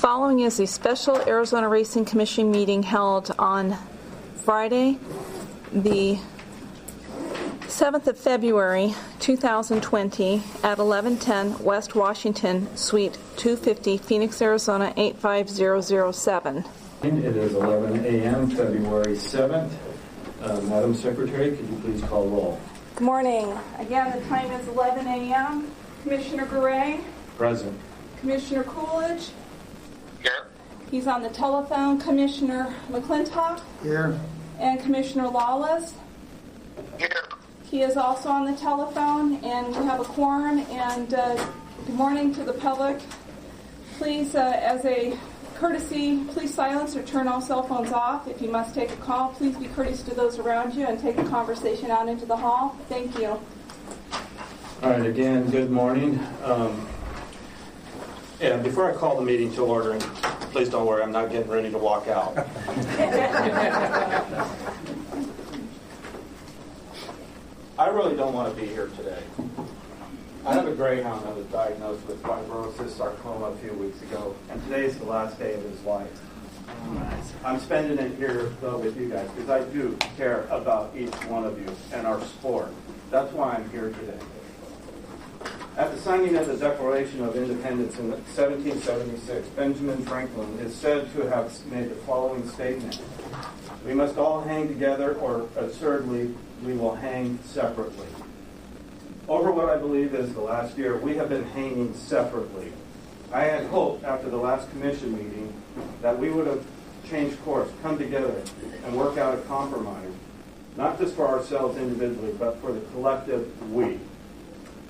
Following is the special Arizona Racing Commission meeting held on Friday, the 7th of February, 2020 at 1110 West Washington, Suite 250, Phoenix, Arizona, 85007. It is 11 a.m., February 7th. Madam Secretary, could you please call roll? Good morning. Again, the time is 11 a.m. Commissioner Garay. Present. Commissioner Coolidge. Here. He's on the telephone. Commissioner McClintock. Here. And Commissioner Lawless. Here. He is also on the telephone, and we have a quorum. And good morning to the public. Please, as a courtesy, please silence or turn all cell phones off. If you must take a call, please be courteous to those around you and take the conversation out into the hall. Thank you. All right, again, good morning. Before I call the meeting to order, and please don't worry, I'm not getting ready to walk out. I really don't want to be here today. I have a greyhound that was diagnosed with fibrosis sarcoma a few weeks ago, and today is the last day of his life. I'm spending it here, though, with you guys, because I do care about each one of you and our sport. That's why I'm here today. At the signing of the Declaration of Independence in 1776, Benjamin Franklin is said to have made the following statement: "We must all hang together, or absurdly, we will hang separately." Over what I believe is the last year, we have been hanging separately. I had hoped after the last commission meeting that we would have changed course, come together, and work out a compromise, not just for ourselves individually, but for the collective we.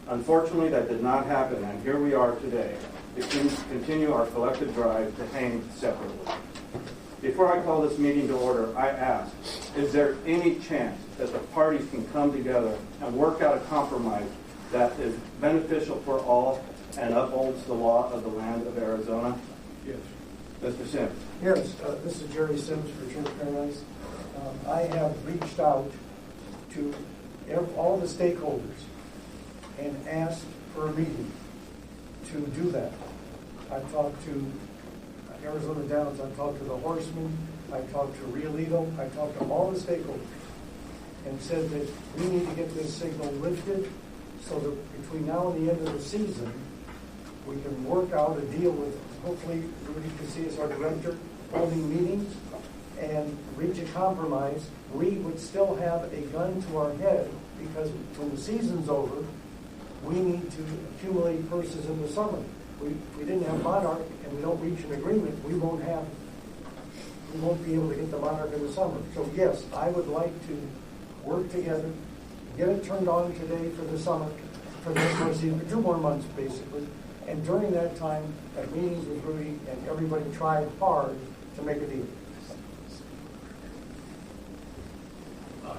Unfortunately, that did not happen, and here we are today to continue our collective drive to hang separately. Before I call this meeting to order, I ask, is there any chance that the parties can come together and work out a compromise that is beneficial for all and upholds the law of the land of Arizona? Yes. Mr. Sims. Yes, this is Jerry Sims for Church Paradise. I have reached out to all the stakeholders and asked for a meeting to do that. I've talked to Arizona Downs, I've talked to the Horsemen, I've talked to Riolito, I've talked to all the stakeholders and said that we need to get this signal lifted so that between now and the end of the season, we can work out a deal with, hopefully, Rudy Casillas, our director, holding meetings and reach a compromise. We would still have a gun to our head because when the season's over, we need to accumulate purses in the summer. We didn't have Monarch and we don't reach an agreement, we won't be able to get the Monarch in the summer. So yes, I would like to work together, get it turned on today for the summer, for the next season, for 2 more months basically. And during that time, at meetings with Rudy and everybody tried hard to make a deal.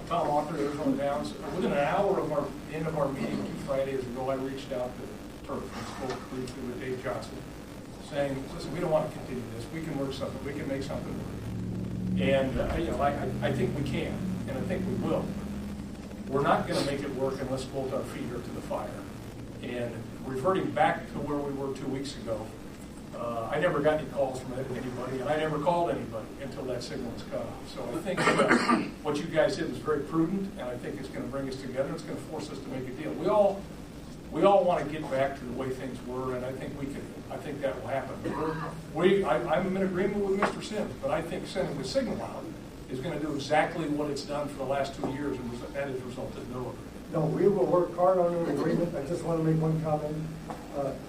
Tom Walker, Arizona Downs. Within an hour of our end of our meeting 2 Fridays ago, I reached out to Turf and spoke briefly with Dave Johnson, saying, "Listen, we don't want to continue this. We can work something. We can make something work." And I think we can, and I think we will. We're not going to make it work unless both our feet are to the fire. And reverting back to where we were 2 weeks ago, I never got any calls from anybody, and I never called anybody until that signal was cut off. So I think what you guys did was very prudent, and I think it's going to bring us together. It's going to force us to make a deal. We all want to get back to the way things were, and I think we can. I think that will happen. I'm in agreement with Mr. Sims, but I think sending the signal out is going to do exactly what it's done for the last 2 years, and that has resulted in no agreement. No, we will work hard on an agreement. I just want to make one comment.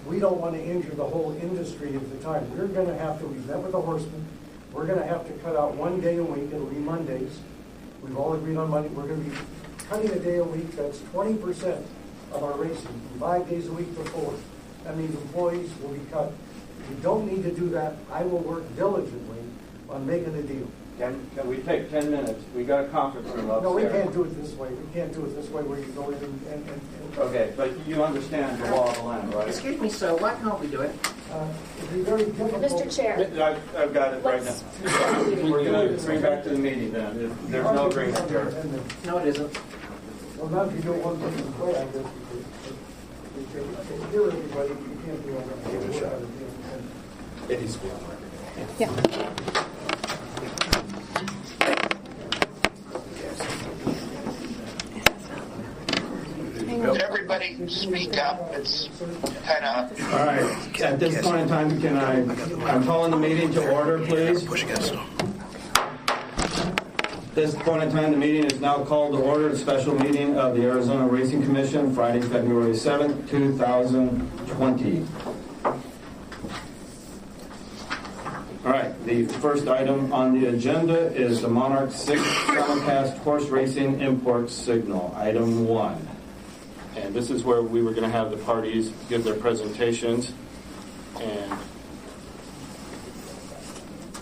We don't want to injure the whole industry at the time. We're going to have to, we've met with the Horsemen, we're going to have to cut out 1 day a week. It'll be Mondays. We've all agreed on Monday. We're going to be cutting a day a week. That's 20% of our racing, from 5 days a week to 4. That means employees will be cut. If we don't need to do that, I will work diligently on making a deal. Can we take 10 minutes? We got a conference room upstairs. No, we can't do it this way. We can't do it this way where you go in and Okay, but you understand the law of the land, right? Excuse me, sir, why can't we do it? it'd be very difficult. Mr. Chair. I've got it right now. We're going to bring back to the meeting then. There's no agreement here. No, it isn't. Well, not if you do it one person's way, I guess we could. If you hear everybody, you can't do it. Give it a shot. It needs to be on record. Yeah. Could everybody speak up? It's kind of... All right, at this point in time, I'm calling the meeting to order, please. This point in time, the meeting is now called to order, a special meeting of the Arizona Racing Commission, Friday, February 7th, 2020. All right, the first item on the agenda is the Monarch 6 simulcast horse racing import signal, item 1. And this is where we were going to have the parties give their presentations, and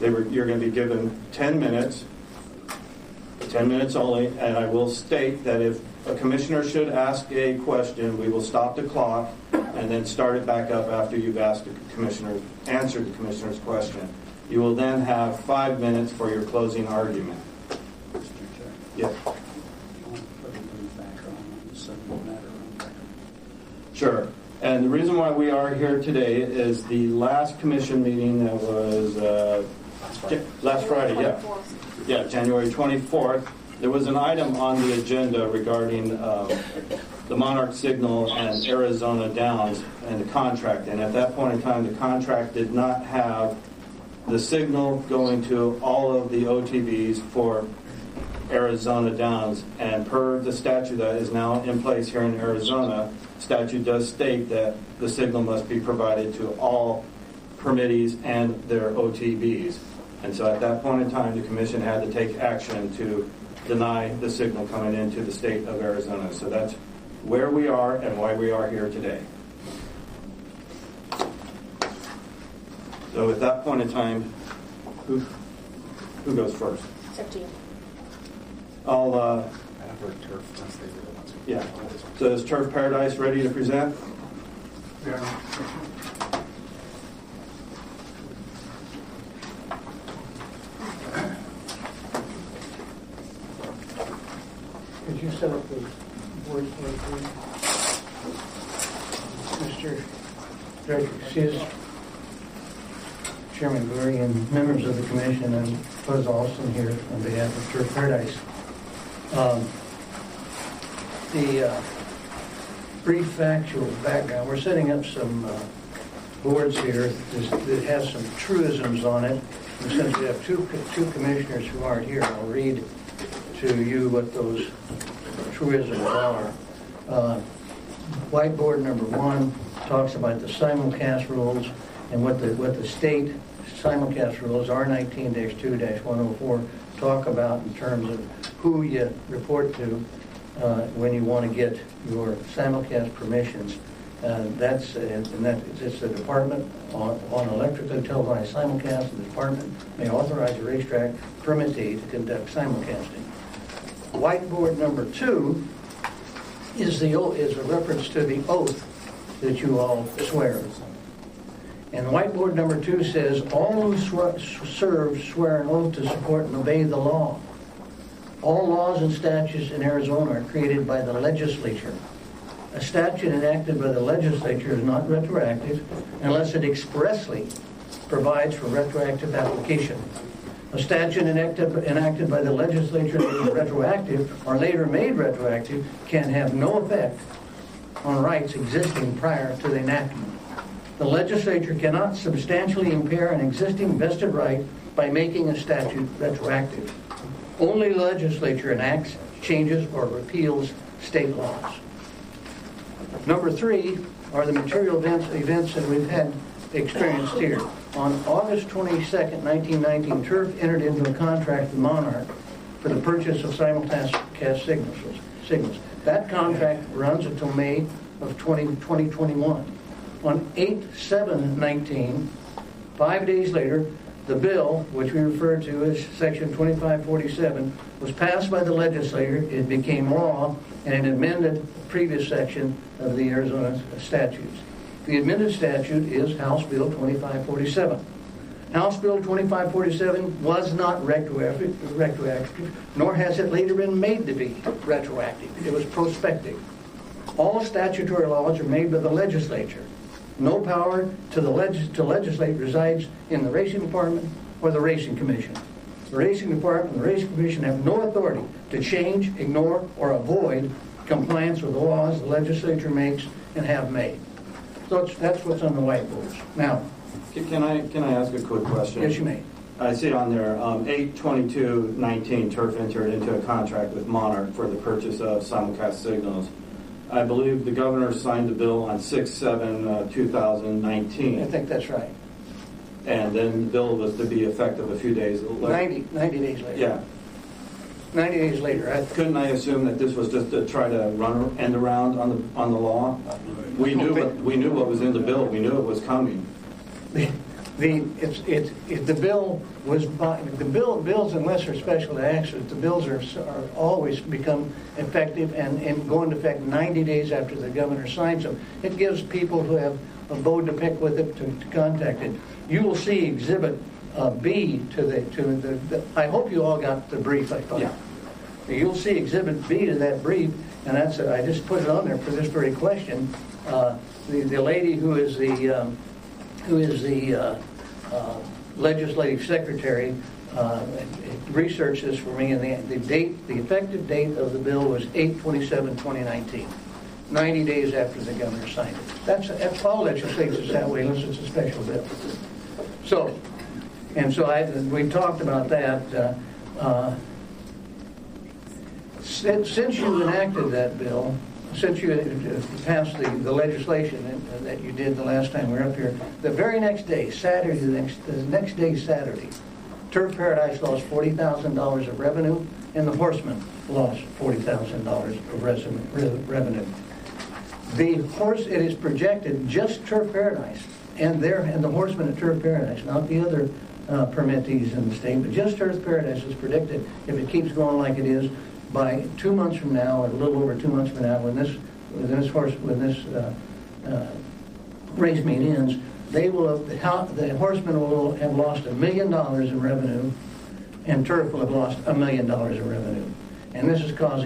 you're going to be given 10 minutes only, and I will state that if a commissioner should ask a question, we will stop the clock and then start it back up after you've answered the commissioner's question. You will then have 5 minutes for your closing argument. Yes. Sure. And the reason why we are here today is the last commission meeting that was last Friday, January 24th. There was an item on the agenda regarding the Monarch signal and Arizona Downs and the contract. And at that point in time, the contract did not have the signal going to all of the OTVs for Arizona Downs. And per the statute that is now in place here in Arizona, statute does state that the signal must be provided to all permittees and their OTVs. And so at that point in time, the commission had to take action to deny the signal coming into the state of Arizona. So that's where we are and why we are here today. So at that point in time, who goes first? It's up to you. I'll I have heard turf once they really want to. yeah. So is Turf Paradise ready to present? Yeah. Could you set up the board please? Mr. Director Sis, Chairman Gurry, and members of the commission, and Buzz Austin here on behalf of Turf Paradise. The brief factual background, we're setting up some boards here that has some truisms on it. And since we have two commissioners who aren't here, I'll read to you what those truisms are. Whiteboard number 1 talks about the simulcast rules and what the state simulcast rules, R19-2-104, talk about in terms of who you report to when you want to get your simulcast permissions. It's the department on electrically televised simulcast. The department may authorize a racetrack permittee to conduct simulcasting. Whiteboard number 2 is a reference to the oath that you all swear. And whiteboard number 2 says, all who serve swear an oath to support and obey the law. All laws and statutes in Arizona are created by the legislature. A statute enacted by the legislature is not retroactive unless it expressly provides for retroactive application. A statute enacted by the legislature that is retroactive or later made retroactive can have no effect on rights existing prior to the enactment. The legislature cannot substantially impair an existing vested right by making a statute retroactive. Only the legislature enacts, changes, or repeals state laws. Number 3 are the material events that we've had experienced here. On August 22nd, 1919, Turf entered into a contract with Monarch for the purchase of simulcast signals. That contract runs until May of 2021. On 8/7/19, 5 days later, the bill, which we refer to as Section 2547, was passed by the legislature. It became law, and it amended the previous section of the Arizona statutes. The amended statute is House Bill 2547. House Bill 2547 was not retroactive, nor has it later been made to be retroactive. It was prospective. All statutory laws are made by the legislature. No power to legislate resides in the Racing Department or the Racing Commission. The Racing Department and the Racing Commission have no authority to change, ignore, or avoid compliance with the laws the legislature makes and have made. So that's what's on the whiteboards. Now, Can I ask a quick question? yes, you may. I see on there, 8/22/19, Turf entered into a contract with Monarch for the purchase of simulcast signals. I believe the governor signed the bill on 6/7/2019. I think that's right. And then the bill was to be effective a few days later. 90 days later. Yeah. 90 days later. Couldn't I assume that this was just to try to end around on the law? We knew what was in the bill. We knew it was coming. The bill was bills unless they're special actions. The bills are always become effective and go into effect 90 days after the governor signs them. It gives people who have a bone to pick with it to contact it. You will see Exhibit B to the. I hope you all got the brief. I thought. Yeah. You'll see Exhibit B to that brief, and that's I just put it on there for this very question. The lady who is the legislative secretary researched this for me, and the effective date of the bill was 8/27/2019, 90 days after the governor signed it. That's all legislatures that way, unless it's a special bill. So we talked about that. Since you enacted that bill, since you passed the legislation that you did the last time we were up here, the very next day, Saturday, the next day, Saturday, Turf Paradise lost $40,000 of revenue, and the Horsemen lost $40,000 of revenue. It is projected just Turf Paradise and the Horsemen at Turf Paradise, not the other permittees in the state, but just Turf Paradise is predicted, if it keeps going like it is, by 2 months from now, or a little over 2 months from now, when this race meet ends, the Horsemen will have lost $1 million in revenue, and Turf will have lost $1 million in revenue. And this will cause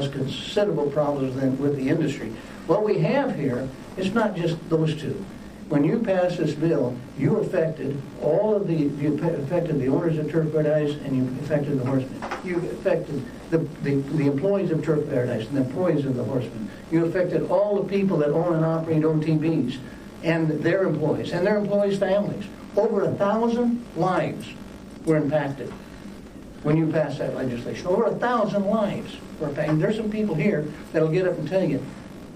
considerable problems with the industry. What we have here is not just those two. When you pass this bill, you affected you affected the owners of Turf Paradise, and you affected the Horsemen. You affected the employees of Turf Paradise and the employees of the Horsemen. You affected all the people that own and operate OTBs and their employees and their employees' families. Over 1,000 lives were impacted when you passed that legislation. Over 1,000 lives were impacted. There's some people here that'll get up and tell you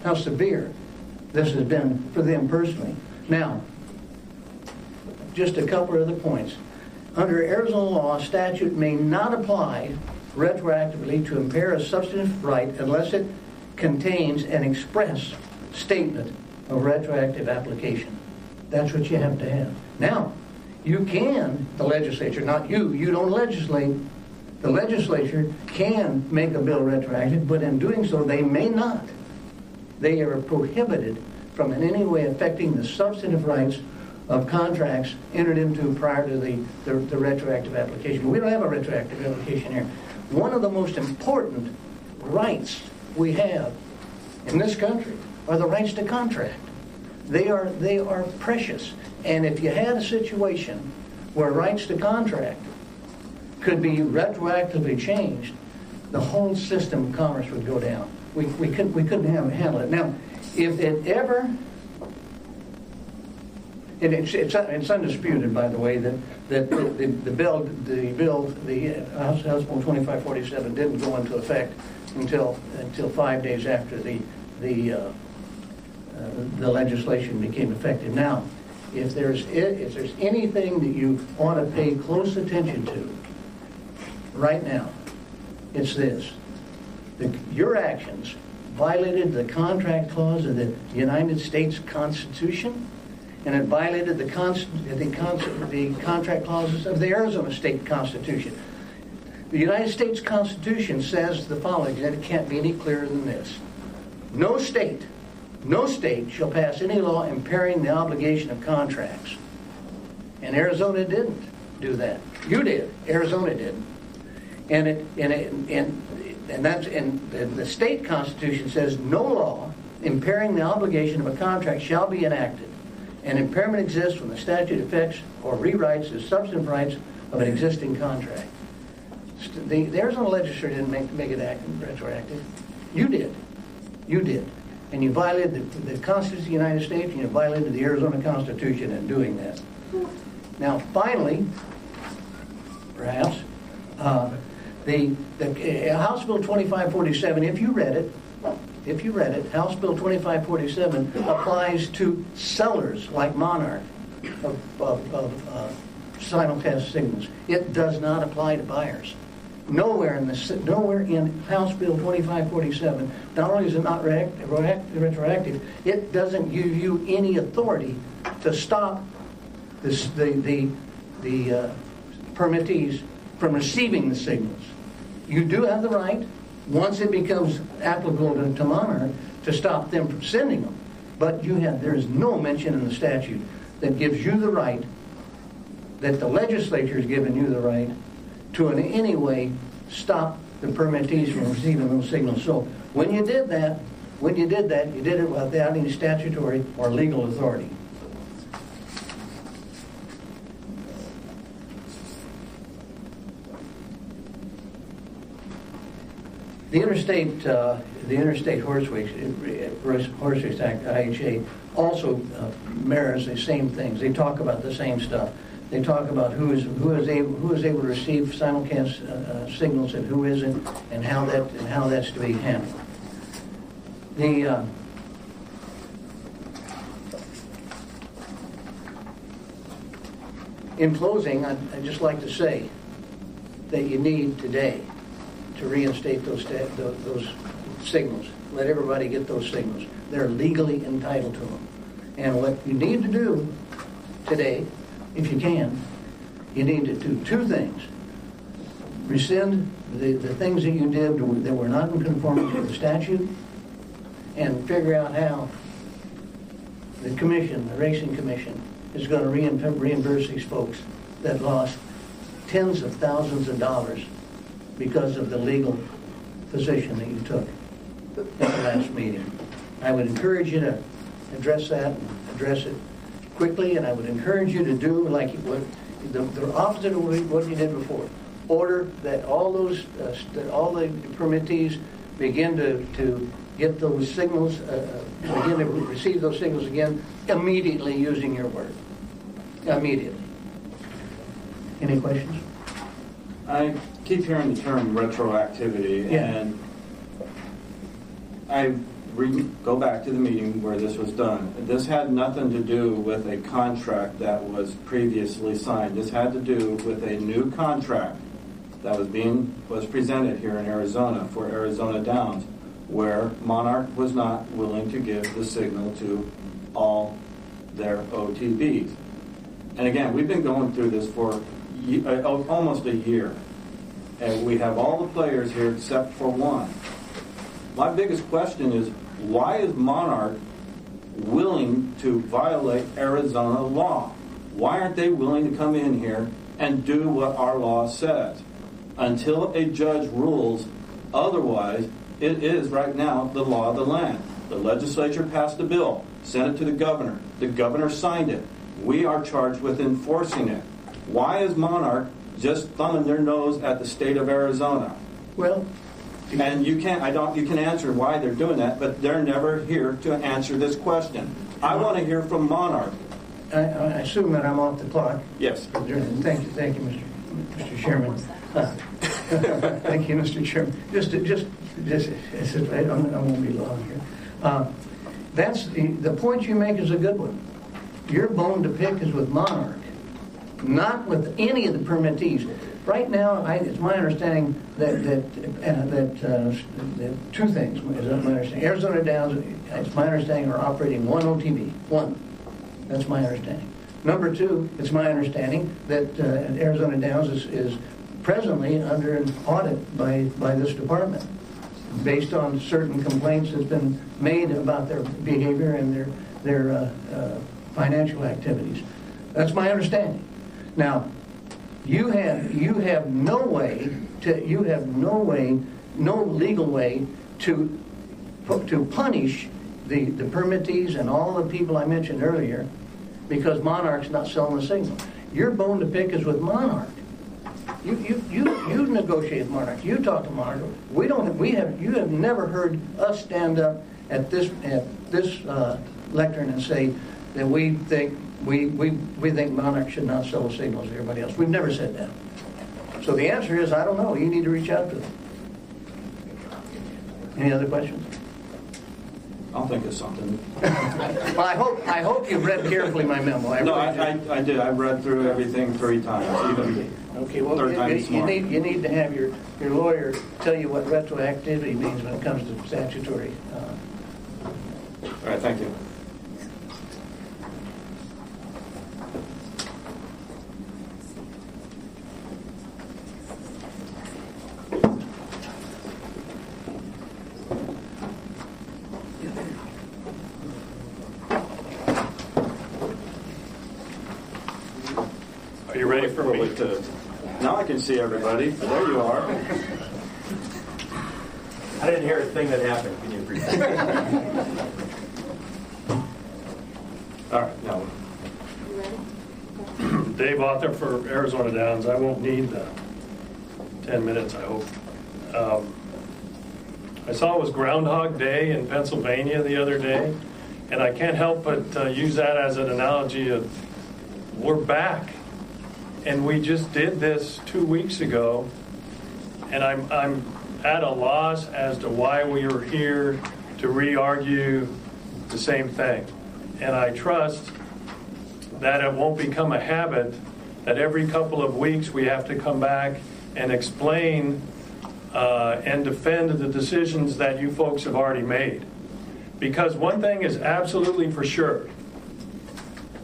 how severe this has been for them personally. Now, just a couple of other points. Under Arizona law, statute may not apply retroactively to impair a substantive right unless it contains an express statement of retroactive application. That's what you have to have. Now, you can, the legislature, not you don't legislate. The legislature can make a bill retroactive, but in doing so, they may not. They are prohibited from in any way affecting the substantive rights of contracts entered into prior to the retroactive application. We don't have a retroactive application here. One of the most important rights we have in this country are the rights to contract. They are precious. And if you had a situation where rights to contract could be retroactively changed, the whole system of commerce would go down. We couldn't handle it. Now, if it ever, and it's undisputed, by the way, that the House Bill 2547 didn't go into effect until 5 days after the legislation became effective. Now, if there's anything that you ought to pay close attention to right now, it's this: your actions violated the contract clause of the United States Constitution, and it violated the contract clauses of the Arizona State Constitution. The United States Constitution says the following, and it can't be any clearer than this: no state shall pass any law impairing the obligation of contracts. And Arizona didn't do that. You did. Arizona did. And the state constitution says no law impairing the obligation of a contract shall be enacted. An impairment exists when the statute affects or rewrites the substantive rights of an existing contract. The Arizona legislature didn't make it retroactive. You did. You did. And you violated the Constitution of the United States, and you violated the Arizona Constitution in doing that. Now, finally, perhaps, the House Bill 2547, if you read it, House Bill 2547 applies to sellers like Monarch of simulcast signals. It does not apply to buyers. Nowhere in House Bill 2547, not only is it not retroactive, it doesn't give you any authority to stop the permittees from receiving the signals. You do have the right, once it becomes applicable to Monarch, to stop them from sending them. But there is no mention in the statute that gives you the right, that the legislature has given you the right, to in any way stop the permittees from receiving those signals. So when you did that, you did it without any statutory or legal authority. The Interstate Horse Race Act, IHA, also mirrors the same things. They talk about the same stuff. They talk about who is able to receive simulcast signals and who isn't, and how that's to be handled. In closing, I'd just like to say that you need today to reinstate those signals. Let everybody get those signals. They're legally entitled to them. And what you need to do today, if you can, you need to do two things. Rescind the things that you did that were not in conformity with the statute, and figure out how the commission, the racing commission, is going to reimburse these folks that lost tens of thousands of dollars because of the legal position that you took at the last meeting. I would encourage you to address that, address it quickly, and I would encourage you to do like the opposite of what you did before. Order that all the permittees begin to get those signals, begin to receive those signals again immediately, using your word. Immediately. Any questions? I keep hearing the term retroactivity, and I go back to the meeting where this was done. This had nothing to do with a contract that was previously signed. This had to do with a new contract that was presented here in Arizona for Arizona Downs, where Monarch was not willing to give the signal to all their OTBs. And again, we've been going through this for almost a year. And we have all the players here except for one. My biggest question is, why is Monarch willing to violate Arizona law? Why aren't they willing to come in here and do what our law says? Until a judge rules otherwise, it is right now the law of the land. The legislature passed a bill, sent it to the governor. The governor signed it. We are charged with enforcing it. Why is Monarch just thumbing their nose at the state of Arizona? Well, and you can answer why they're doing that, but they're never here to answer this question. I want to hear from Monarch. I assume that I'm off the clock. Yes. Thank you, Mr. Chairman. Thank you, Mr. Chairman. I won't be long here. That's the point you make is a good one. Your bone to pick is with Monarch, not with any of the permittees. Right now, it's my understanding that two things. Is that my understanding? Arizona Downs, it's my understanding, are operating one OTB. One. That's my understanding. Number two, it's my understanding that Arizona Downs is presently under an audit by this department, based on certain complaints that's been made about their behavior and their financial activities. That's my understanding. Now, you have no legal way to punish the permittees and all the people I mentioned earlier because Monarch's not selling the signal. Your bone to pick is with Monarch. You negotiate with Monarch. You talk to Monarch. You have never heard us stand up at this lectern and say that we think Monarch should not sell the signals to everybody else. We've never said that. So the answer is, I don't know. You need to reach out to them. Any other questions? I'll think of something. Well, I hope you've read carefully my memo. I did. I read through everything 3 times, even Okay, well, third time this morning. you need to have your lawyer tell you what retroactivity means when it comes to statutory. All right, thank you. Are you ready for me? Now I can see everybody. There you are. I didn't hear a thing that happened. Can you repeat? All right, now. Dave Author for Arizona Downs. I won't need 10 minutes, I hope. I saw it was Groundhog Day in Pennsylvania the other day, and I can't help but use that as an analogy of we're back. And we just did this 2 weeks ago, and I'm at a loss as to why we are here to re-argue the same thing. And I trust that it won't become a habit that every couple of weeks we have to come back and explain and defend the decisions that you folks have already made. Because one thing is absolutely for sure.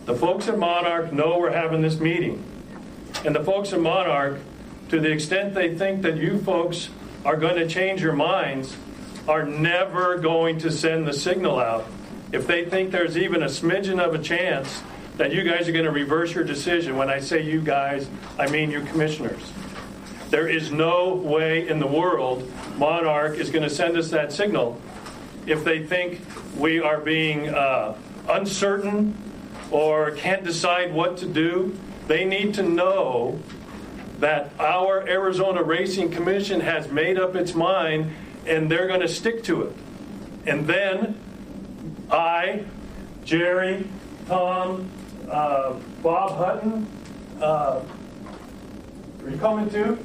The folks at Monarch know we're having this meeting. And the folks in Monarch, to the extent they think that you folks are going to change your minds, are never going to send the signal out. If they think there's even a smidgen of a chance that you guys are going to reverse your decision, when I say you guys, I mean you commissioners. There is no way in the world Monarch is going to send us that signal if they think we are being uncertain or can't decide what to do. They need to know that our Arizona Racing Commission has made up its mind and they're going to stick to it. And then I, Jerry, Tom, Bob Hutton, are you coming too?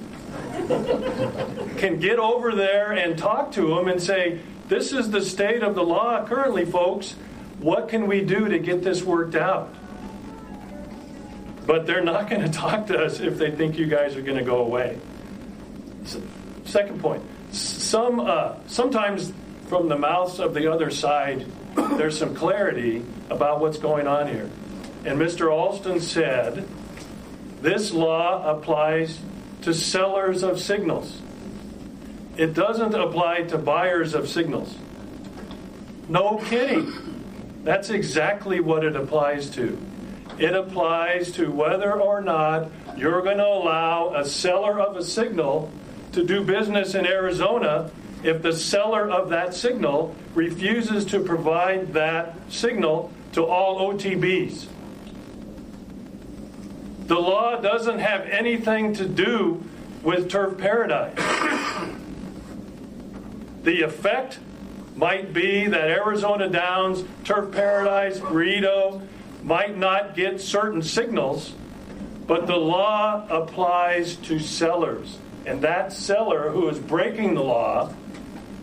Can get over there and talk to them and say, this is the state of the law currently, folks. What can we do to get this worked out? But they're not going to talk to us if they think you guys are going to go away. Second point, sometimes from the mouths of the other side, there's some clarity about what's going on here. And Mr. Alston said, this law applies to sellers of signals. It doesn't apply to buyers of signals. No kidding. That's exactly what it applies to. It applies to whether or not you're going to allow a seller of a signal to do business in Arizona if the seller of that signal refuses to provide that signal to all OTBs. The law doesn't have anything to do with Turf Paradise. The effect might be that Arizona Downs, Turf Paradise, Burrito might not get certain signals, but the law applies to sellers. And that seller who is breaking the law,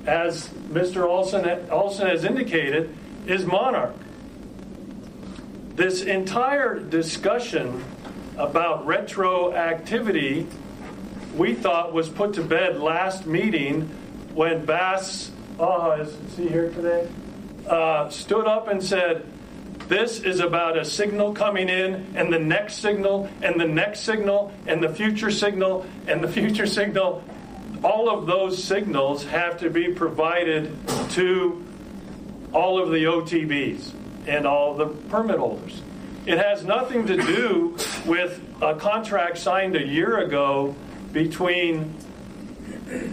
as Mr. Olson has indicated, is Monarch. This entire discussion about retroactivity we thought was put to bed last meeting when Bass, is he here today? Stood up and said, this is about a signal coming in, and the next signal, and the next signal, and the future signal, and the future signal. All of those signals have to be provided to all of the OTBs and all the permit holders. It has nothing to do with a contract signed a year ago between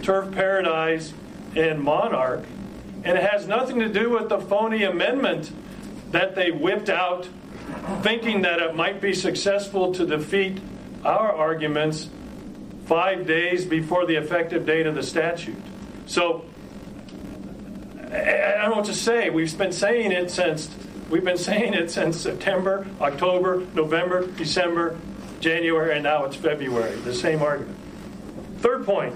Turf Paradise and Monarch. And it has nothing to do with the phony amendment that they whipped out, thinking that it might be successful to defeat our arguments 5 days before the effective date of the statute. So, I don't know what to say. We've been saying it since September, October, November, December, January, and now it's February. The same argument. Third point.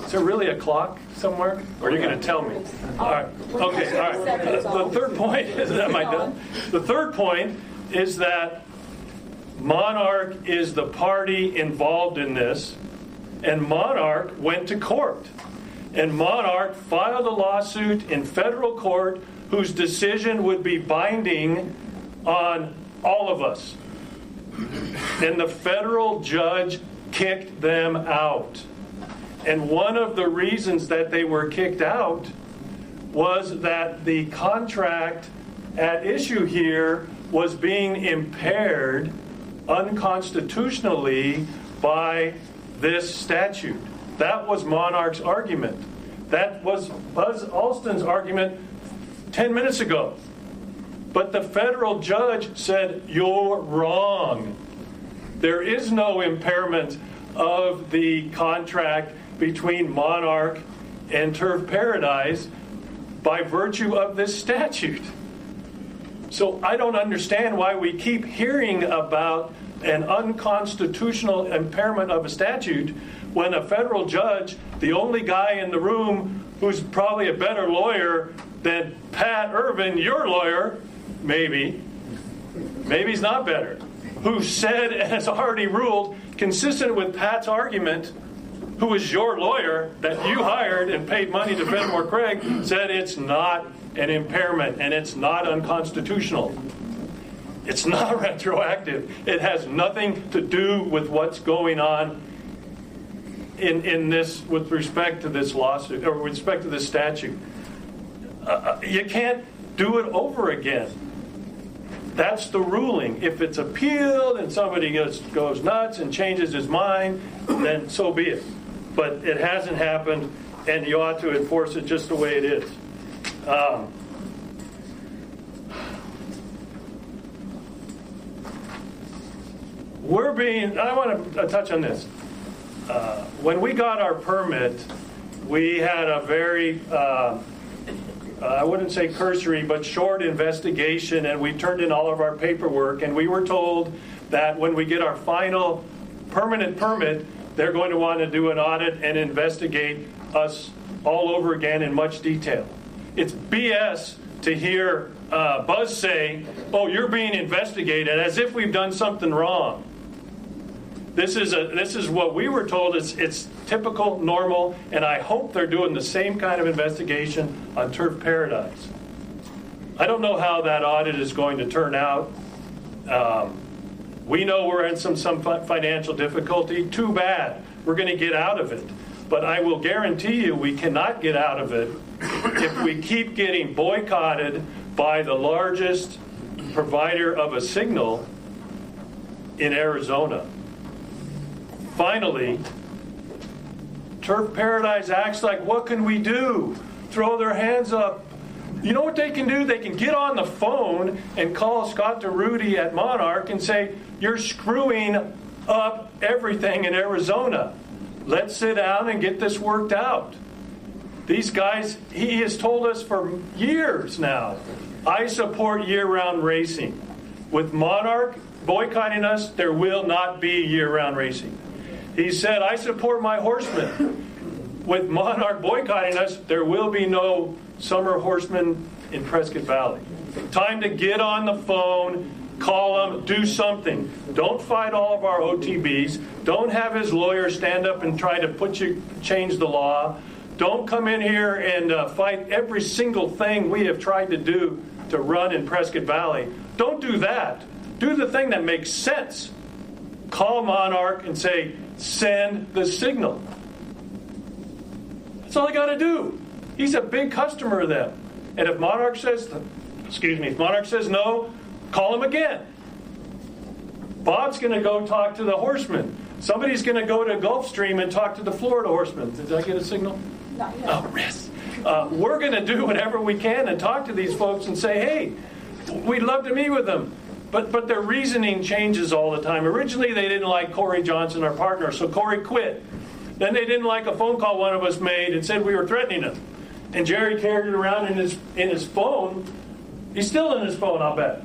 Is there really a clock somewhere? Or are you going to tell me? All right. Okay. All right. The third point is, am I done? The third point is that Monarch is the party involved in this, and Monarch went to court. And Monarch filed a lawsuit in federal court whose decision would be binding on all of us. And the federal judge kicked them out. And one of the reasons that they were kicked out was that the contract at issue here was being impaired unconstitutionally by this statute. That was Monarch's argument. That was Buzz Alston's argument 10 minutes ago. But the federal judge said, you're wrong. There is no impairment of the contract between Monarch and Turf Paradise by virtue of this statute. So I don't understand why we keep hearing about an unconstitutional impairment of a statute when a federal judge, the only guy in the room who's probably a better lawyer than Pat Irvin, your lawyer, maybe he's not better, who said and has already ruled, consistent with Pat's argument, who is your lawyer that you hired and paid money to Fenimore Craig, said it's not an impairment and it's not unconstitutional. It's not retroactive. It has nothing to do with what's going on in this with respect to this lawsuit or with respect to this statute. You can't do it over again. That's the ruling. If it's appealed and somebody goes nuts and changes his mind, then so be it. But it hasn't happened, and you ought to enforce it just the way it is. I want to touch on this. When we got our permit, we had a very, I wouldn't say cursory, but short investigation, and we turned in all of our paperwork, and we were told that when we get our final permanent permit, they're going to want to do an audit and investigate us all over again in much detail. It's BS to hear Buzz say, oh, you're being investigated, as if we've done something wrong. This is what we were told. It's typical, normal, and I hope they're doing the same kind of investigation on Turf Paradise. I don't know how that audit is going to turn out. We know we're in some financial difficulty. Too bad. We're going to get out of it. But I will guarantee you we cannot get out of it if we keep getting boycotted by the largest provider of a signal in Arizona. Finally, Turf Paradise acts like, what can we do? Throw their hands up. You know what they can do? They can get on the phone and call Scott DeRudy at Monarch and say, you're screwing up everything in Arizona. Let's sit down and get this worked out. These guys, he has told us for years now, I support year-round racing. With Monarch boycotting us, there will not be year-round racing. He said, I support my horsemen. With Monarch boycotting us, there will be no summer horsemen in Prescott Valley. Time to get on the phone, call them, do something. Don't fight all of our OTBs. Don't have his lawyer stand up and try to change the law. Don't come in here and fight every single thing we have tried to do to run in Prescott Valley. Don't do that. Do the thing that makes sense. Call Monarch and say, send the signal. That's all I got to do. He's a big customer of them. And if Monarch says no, call him again. Bob's going to go talk to the horsemen. Somebody's going to go to Gulfstream and talk to the Florida horsemen. Did I get a signal? Not yet. Oh, yes. we're going to do whatever we can and talk to these folks and say, hey, we'd love to meet with them. But their reasoning changes all the time. Originally, they didn't like Corey Johnson, our partner, so Corey quit. Then they didn't like a phone call one of us made and said we were threatening him. And Jerry carried it around in his phone. He's still in his phone, I'll bet.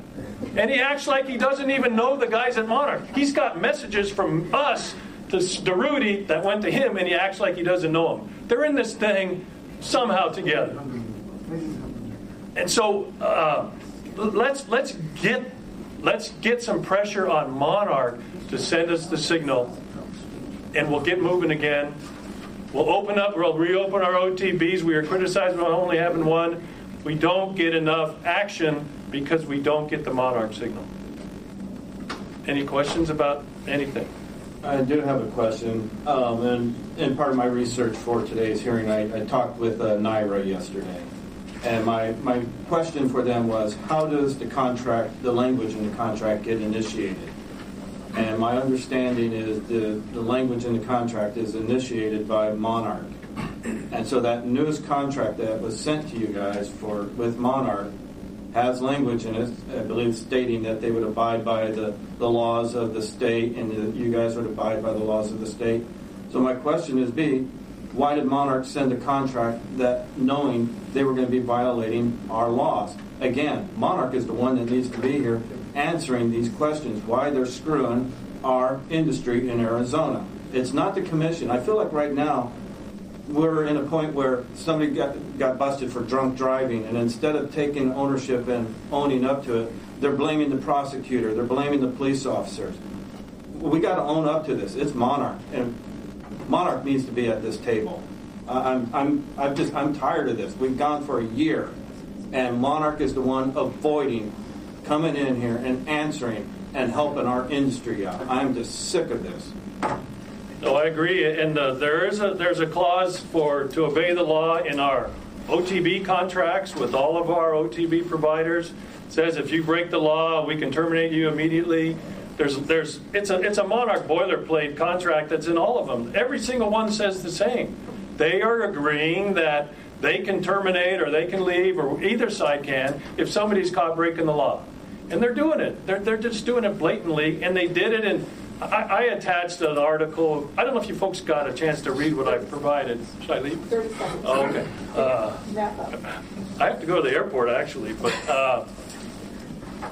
And he acts like he doesn't even know the guys at Monarch. He's got messages from us to Rudy that went to him, and he acts like he doesn't know them. They're in this thing somehow together. And so let's get some pressure on Monarch to send us the signal, and we'll get moving again. We'll reopen our OTBs. We are criticized about only having one. We don't get enough action because we don't get the Monarch signal. Any questions about anything? I do have a question. And in part of my research for today's hearing, I talked with NYRA yesterday. And my question for them was, how does the language in the contract get initiated? And my understanding is the language in the contract is initiated by Monarch. And so that newest contract that was sent to you guys with Monarch has language in it, I believe, stating that they would abide by the laws of the state, and that you guys would abide by the laws of the state. So my question is, why did Monarch send a contract that knowing they were going to be violating our laws? Again, Monarch is the one that needs to be here answering these questions, why they're screwing our industry in Arizona. It's not the commission. I feel like right now we're in a point where somebody got busted for drunk driving, and instead of taking ownership and owning up to it, they're blaming the prosecutor, they're blaming the police officers. We got to own up to this. It's Monarch, and Monarch needs to be at this table. I'm tired of this. We've gone for a year, and Monarch is the one avoiding coming in here and answering and helping our industry out. I'm just sick of this. No, I agree, and there's a clause to obey the law in our OTB contracts with all of our OTB providers. It says if you break the law, we can terminate you immediately. It's a Monarch boilerplate contract that's in all of them. Every single one says the same. They are agreeing that they can terminate or they can leave, or either side can, if somebody's caught breaking the law. And they're doing it. They're just doing it blatantly, and they did it in... I attached an article. I don't know if you folks got a chance to read what I provided. Should I leave? 30 seconds. Oh, okay. Wrap up. I have to go to the airport, actually, but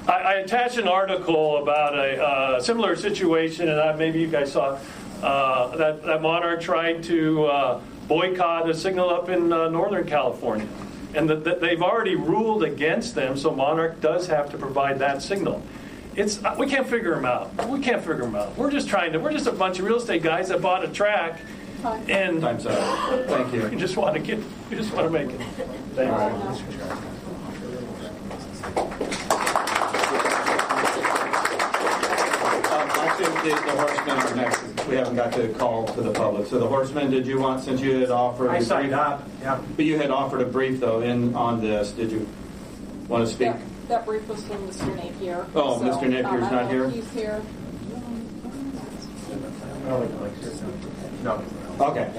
I attached an article about a similar situation, and maybe you guys saw that Monarch tried to boycott a signal up in Northern California, and that they've already ruled against them, so Monarch does have to provide that signal. We can't figure them out. We're just a bunch of real estate guys that bought a track, and Time's up. Thank you. We just want to make it. Thank you. I think the horsemen are next. We haven't got to call to the public. So the horsemen, since you had offered... I signed up, yeah. But you had offered a brief, though, on this. Did you want to speak? Yeah, that brief was from Mr. Napier. Oh, so, Mr. Napier's not here? He's here. No. Okay.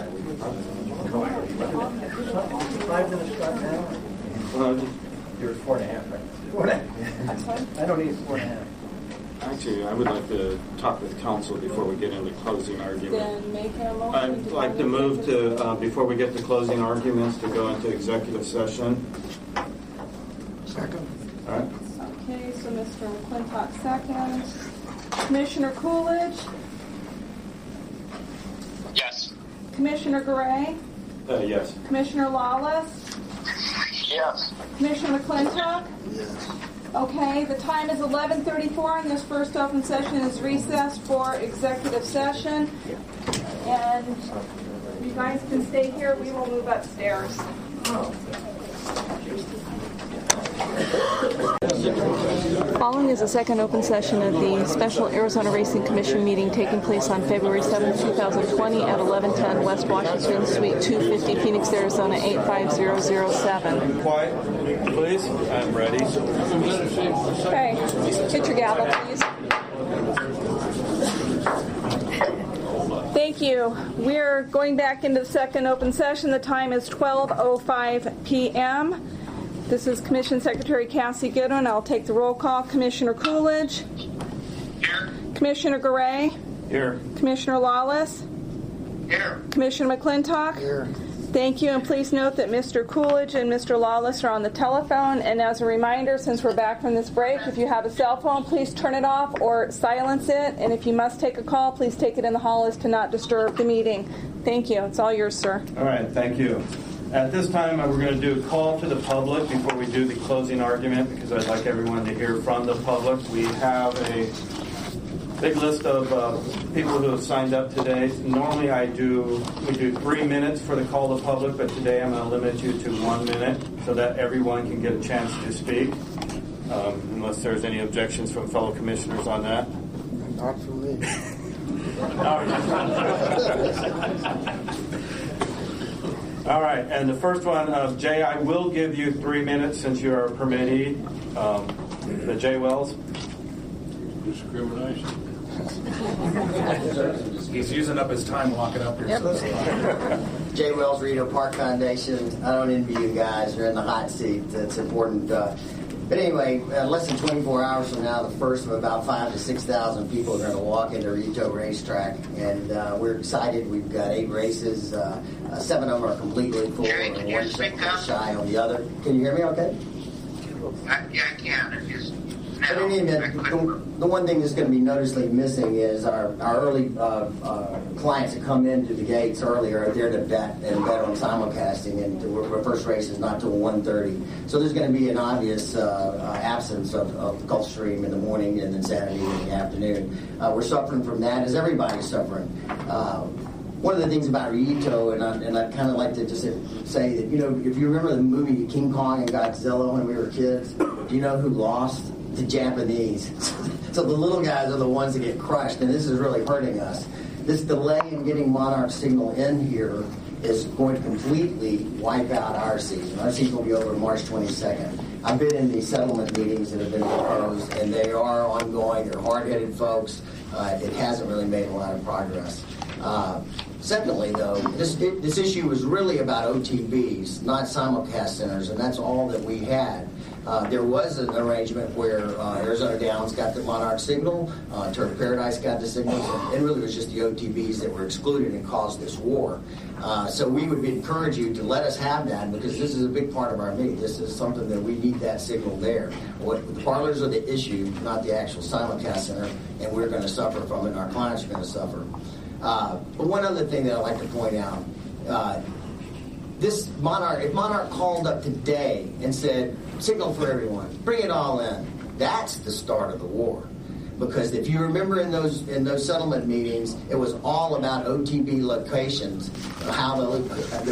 5 minutes start now? Well, You're 4.5, right? 4.5. I don't need 4.5. Actually, I would like to talk with counsel before we get into closing argument. Then make a motion. I'd like to move to, before we get to closing arguments, to go into executive session. Second. All right. Okay, so Mr. McClintock seconds. Commissioner Coolidge? Yes. Commissioner Gray? Yes. Commissioner Lawless? Yes. Commissioner McClintock? Yes. Okay, the time is 11:34, and this first open session is recessed for executive session. And you guys can stay here. We will move upstairs. Following is a second open session of the Special Arizona Racing Commission meeting taking place on February 7, 2020 at 1110 West Washington, Suite 250, Phoenix, Arizona 85007. Quiet, please. I'm ready. Okay, hit your gavel, please. Thank Thank you. We're going back into the second open session. The time is 12:05 p.m. This is Commission Secretary Cassie Goodwin. I'll take the roll call. Commissioner Coolidge. Here. Commissioner Garay. Here. Commissioner Lawless. Here. Commissioner McClintock. Here. Thank you, and please note that Mr. Coolidge and Mr. Lawless are on the telephone. And as a reminder, since we're back from this break, if you have a cell phone, please turn it off or silence it. And if you must take a call, please take it in the hall as to not disturb the meeting. Thank you. It's all yours, sir. All right, thank you. At this time, we're going to do a call to the public before we do the closing argument, because I'd like everyone to hear from the public. We have a big list of people who have signed up today. Normally we do 3 minutes for the call to public, but today I'm going to limit you to 1 minute so that everyone can get a chance to speak, unless there's any objections from fellow commissioners on that. Not for me. All right, and the first one, Jay, I will give you 3 minutes since you are a permittee. Jay Wells. Discrimination. He's using up his time locking up here. Yep. Jay Wells, Reno Park Foundation. I don't envy you guys. You're in the hot seat. It's important. But anyway, less than 24 hours from now, the first of about 5,000 to 6,000 people are going to walk into Rito Racetrack. And we're excited. We've got 8 races. 7 of them are completely full. Jerry, and can you 1 speak up? shy on the other. Can you hear me okay? Yeah, I can. It just But in any event, the one thing that's going to be noticeably missing is our early clients that come into the gates earlier are there to bet on simulcasting, and our first race is not till 1:30. So there's going to be an obvious absence of Gulfstream in the morning and then Saturday in the afternoon. We're suffering from that, as everybody's suffering. One of the things about Rito, and I'd kind of like to just say that, if you remember the movie King Kong and Godzilla when we were kids, do you know who lost? The Japanese. So the little guys are the ones that get crushed, and this is really hurting us. This delay in getting Monarch signal in here is going to completely wipe out our season. Our season will be over March 22nd. I've been in these settlement meetings that have been proposed, and they are ongoing. They're hard-headed folks. It hasn't really made a lot of progress. Secondly, though, this issue was really about OTBs, not simulcast centers, and that's all that we had. There was an arrangement where Arizona Downs got the Monarch signal, Turf Paradise got the signals, and really it was just the OTBs that were excluded and caused this war. So we would encourage you to let us have that, because this is a big part of our meeting. This is something that we need that signal there. The parlors are the issue, not the actual simulcast center, and we're going to suffer from it, and our clients are going to suffer. But one other thing that I'd like to point out, if Monarch called up today and said, signal for everyone, bring it all in, that's the start of the war. Because if you remember in those settlement meetings, it was all about OTB locations, how they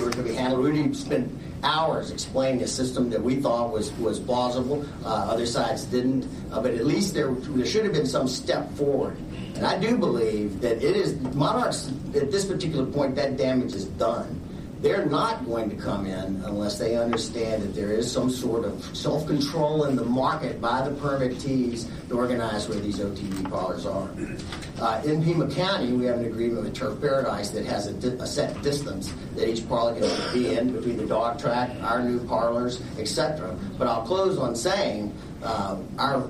were going to be handled. Rudy spent hours explaining a system that we thought was plausible. Other sides didn't. But at least there should have been some step forward. And I do believe that it is Monarchs at this particular point, that damage is done. They're not going to come in unless they understand that there is some sort of self-control in the market by the permittees to organize where these OTB parlors are. In Pima County, we have an agreement with Turf Paradise that has a set distance that each parlor can be in between the dog track, our new parlors, etc. But I'll close on saying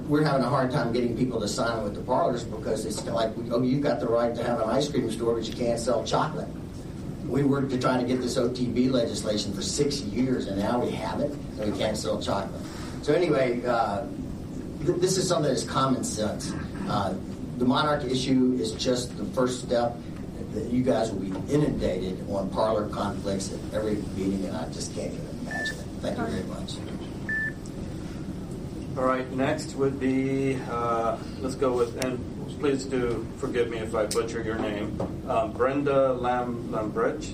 we're having a hard time getting people to sign with the parlors because it's like, you've got the right to have an ice cream store, but you can't sell chocolate. We worked to try to get this OTB legislation for 6 years, and now we have it, and we can't sell chocolate. So anyway, this is something that's common sense. The Monarch issue is just the first step. That you guys will be inundated on parlor conflicts at every meeting, and I just can't even imagine it. Thank you very much. All right, next would be, let's go with, and please do forgive me if I butcher your name, Brenda Lambrecht.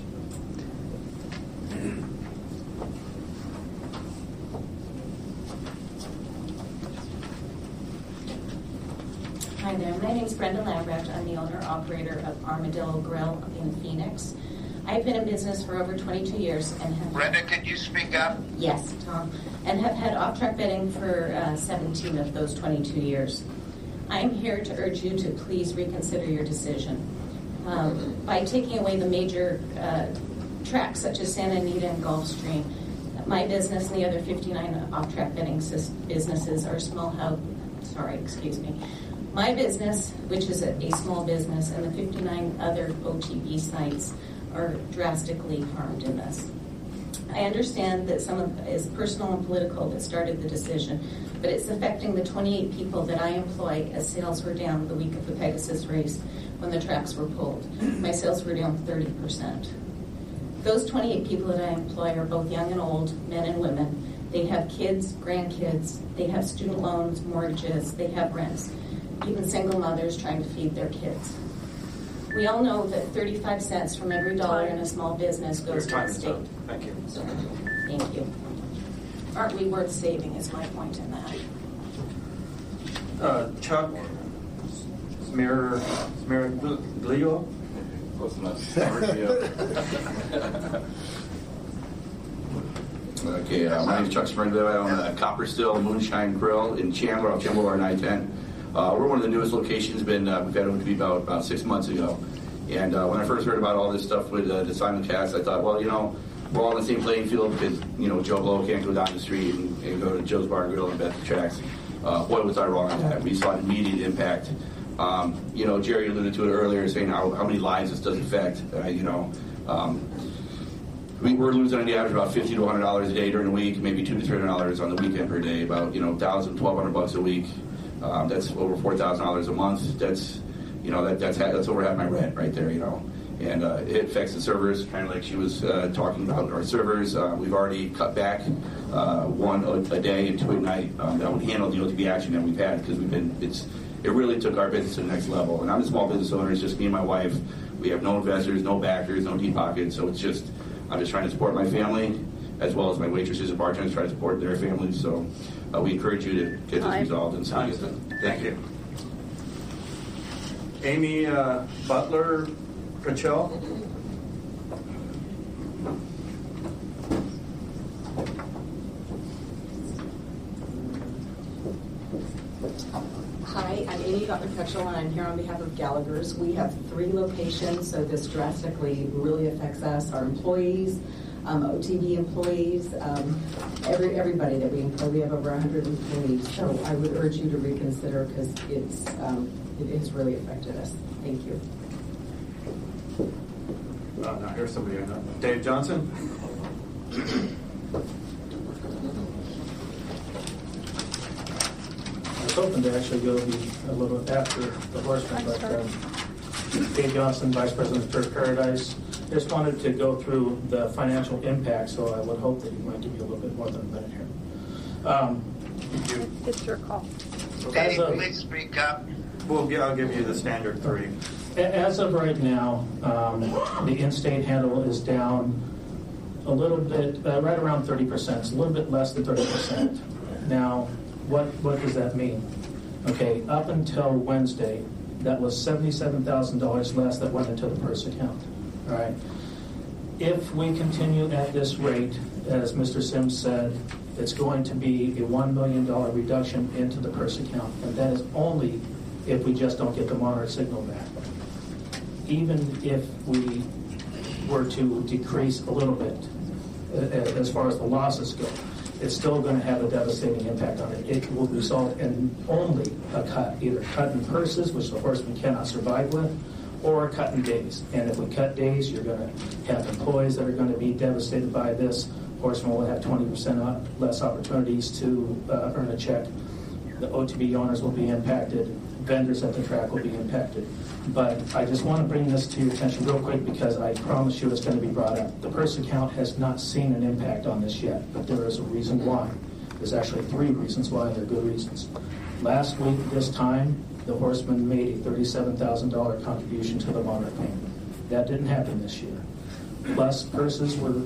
Hi there, my name is Brenda Lambrecht. I'm the owner-operator of Armadillo Grill in Phoenix. I've been in business for over 22 years and have... Brenda, could you speak up? Yes, Tom. And have had off-track betting for 17 of those 22 years. I am here to urge you to please reconsider your decision. By taking away the major tracks such as Santa Anita and Gulfstream, my business and the other 59 off-track betting businesses are my business, which is a small business, and the 59 other OTB sites are drastically harmed in this. I understand that some of it is personal and political that started the decision, but it's affecting the 28 people that I employ as sales were down the week of the Pegasus race when the tracks were pulled. My sales were down 30%. Those 28 people that I employ are both young and old, men and women. They have kids, grandkids, they have student loans, mortgages, they have rents, even single mothers trying to feed their kids. We all know that 35 cents from every dollar in a small business goes to the state. Thank you. So, thank you. Aren't we worth saving is my point in that. Chuck Smiraglio? Close enough. Okay, my name is Chuck Smiraglio. I own Copper Still Moonshine Grill in Chandler, off Chandler Boulevard 910. We're one of the newest locations. We've had it to be about 6 months ago. And when I first heard about all this stuff with the simulcast, I thought, well, we're all on the same playing field because, Joe Blow can't go down the street and go to Joe's Bar and Grill and bet the tracks. Boy, was I wrong on that. We saw an immediate impact. Jerry alluded to it earlier, saying how many lives this does affect. We're losing on the average about $50 to $100 a day during the week, maybe $200 to $300 on the weekend per day, about $1,000, $1,200 a week. That's over $4,000 a month. That's over half my rent right there, And it affects the servers, kind of like she was talking about our servers. We've already cut back one a day and two at night that would handle the OTB action that we've had because it really took our business to the next level. And I'm a small business owner. It's just me and my wife. We have no investors, no backers, no deep pockets. So I'm just trying to support my family as well as my waitresses and bartenders try to support their families. So we encourage you to get this resolved. And so Thank you. Amy Butler Pritchell. Hi, I'm Amy Butler-Pritchell, and I'm here on behalf of Gallagher's. We have 3 locations, so this drastically really affects us, our employees, OTB employees, everybody that we employ. We have over 100 employees, so I would urge you to reconsider because it has really affected us. Thank you. Now here's somebody I know. Dave Johnson. I was hoping to actually go a little bit after the horseman, but Dave Johnson, Vice President of Turf Paradise. Just wanted to go through the financial impact, so I would hope that you might give me a little bit more than a minute here. It's your call. Danny, please speak up. I'll give you the standard 3. As of right now, the in-state handle is down a little bit, right around 30%. It's a little bit less than 30%. Now, what does that mean? Okay, up until Wednesday, that was $77,000 less that went into the purse account. All right. If we continue at this rate, as Mr. Sims said, it's going to be a $1 million reduction into the purse account, and that is only if we just don't get the Monarch signal back. Even if we were to decrease a little bit as far as the losses go, it's still going to have a devastating impact on it. It will result in only a cut, either cut in purses, which the horseman cannot survive with, or a cut in days. And if we cut days, you're going to have employees that are going to be devastated by this. Horsemen will have 20% less opportunities to earn a check. The OTB owners will be impacted. Vendors at the track will be impacted. But I just want to bring this to your attention real quick because I promise you it's going to be brought up. The purse account has not seen an impact on this yet, but there is a reason why. There's actually 3 reasons why, and they're good reasons. Last week, this time, the horseman made a $37,000 contribution to the Monarch payment. That didn't happen this year. Plus, purses were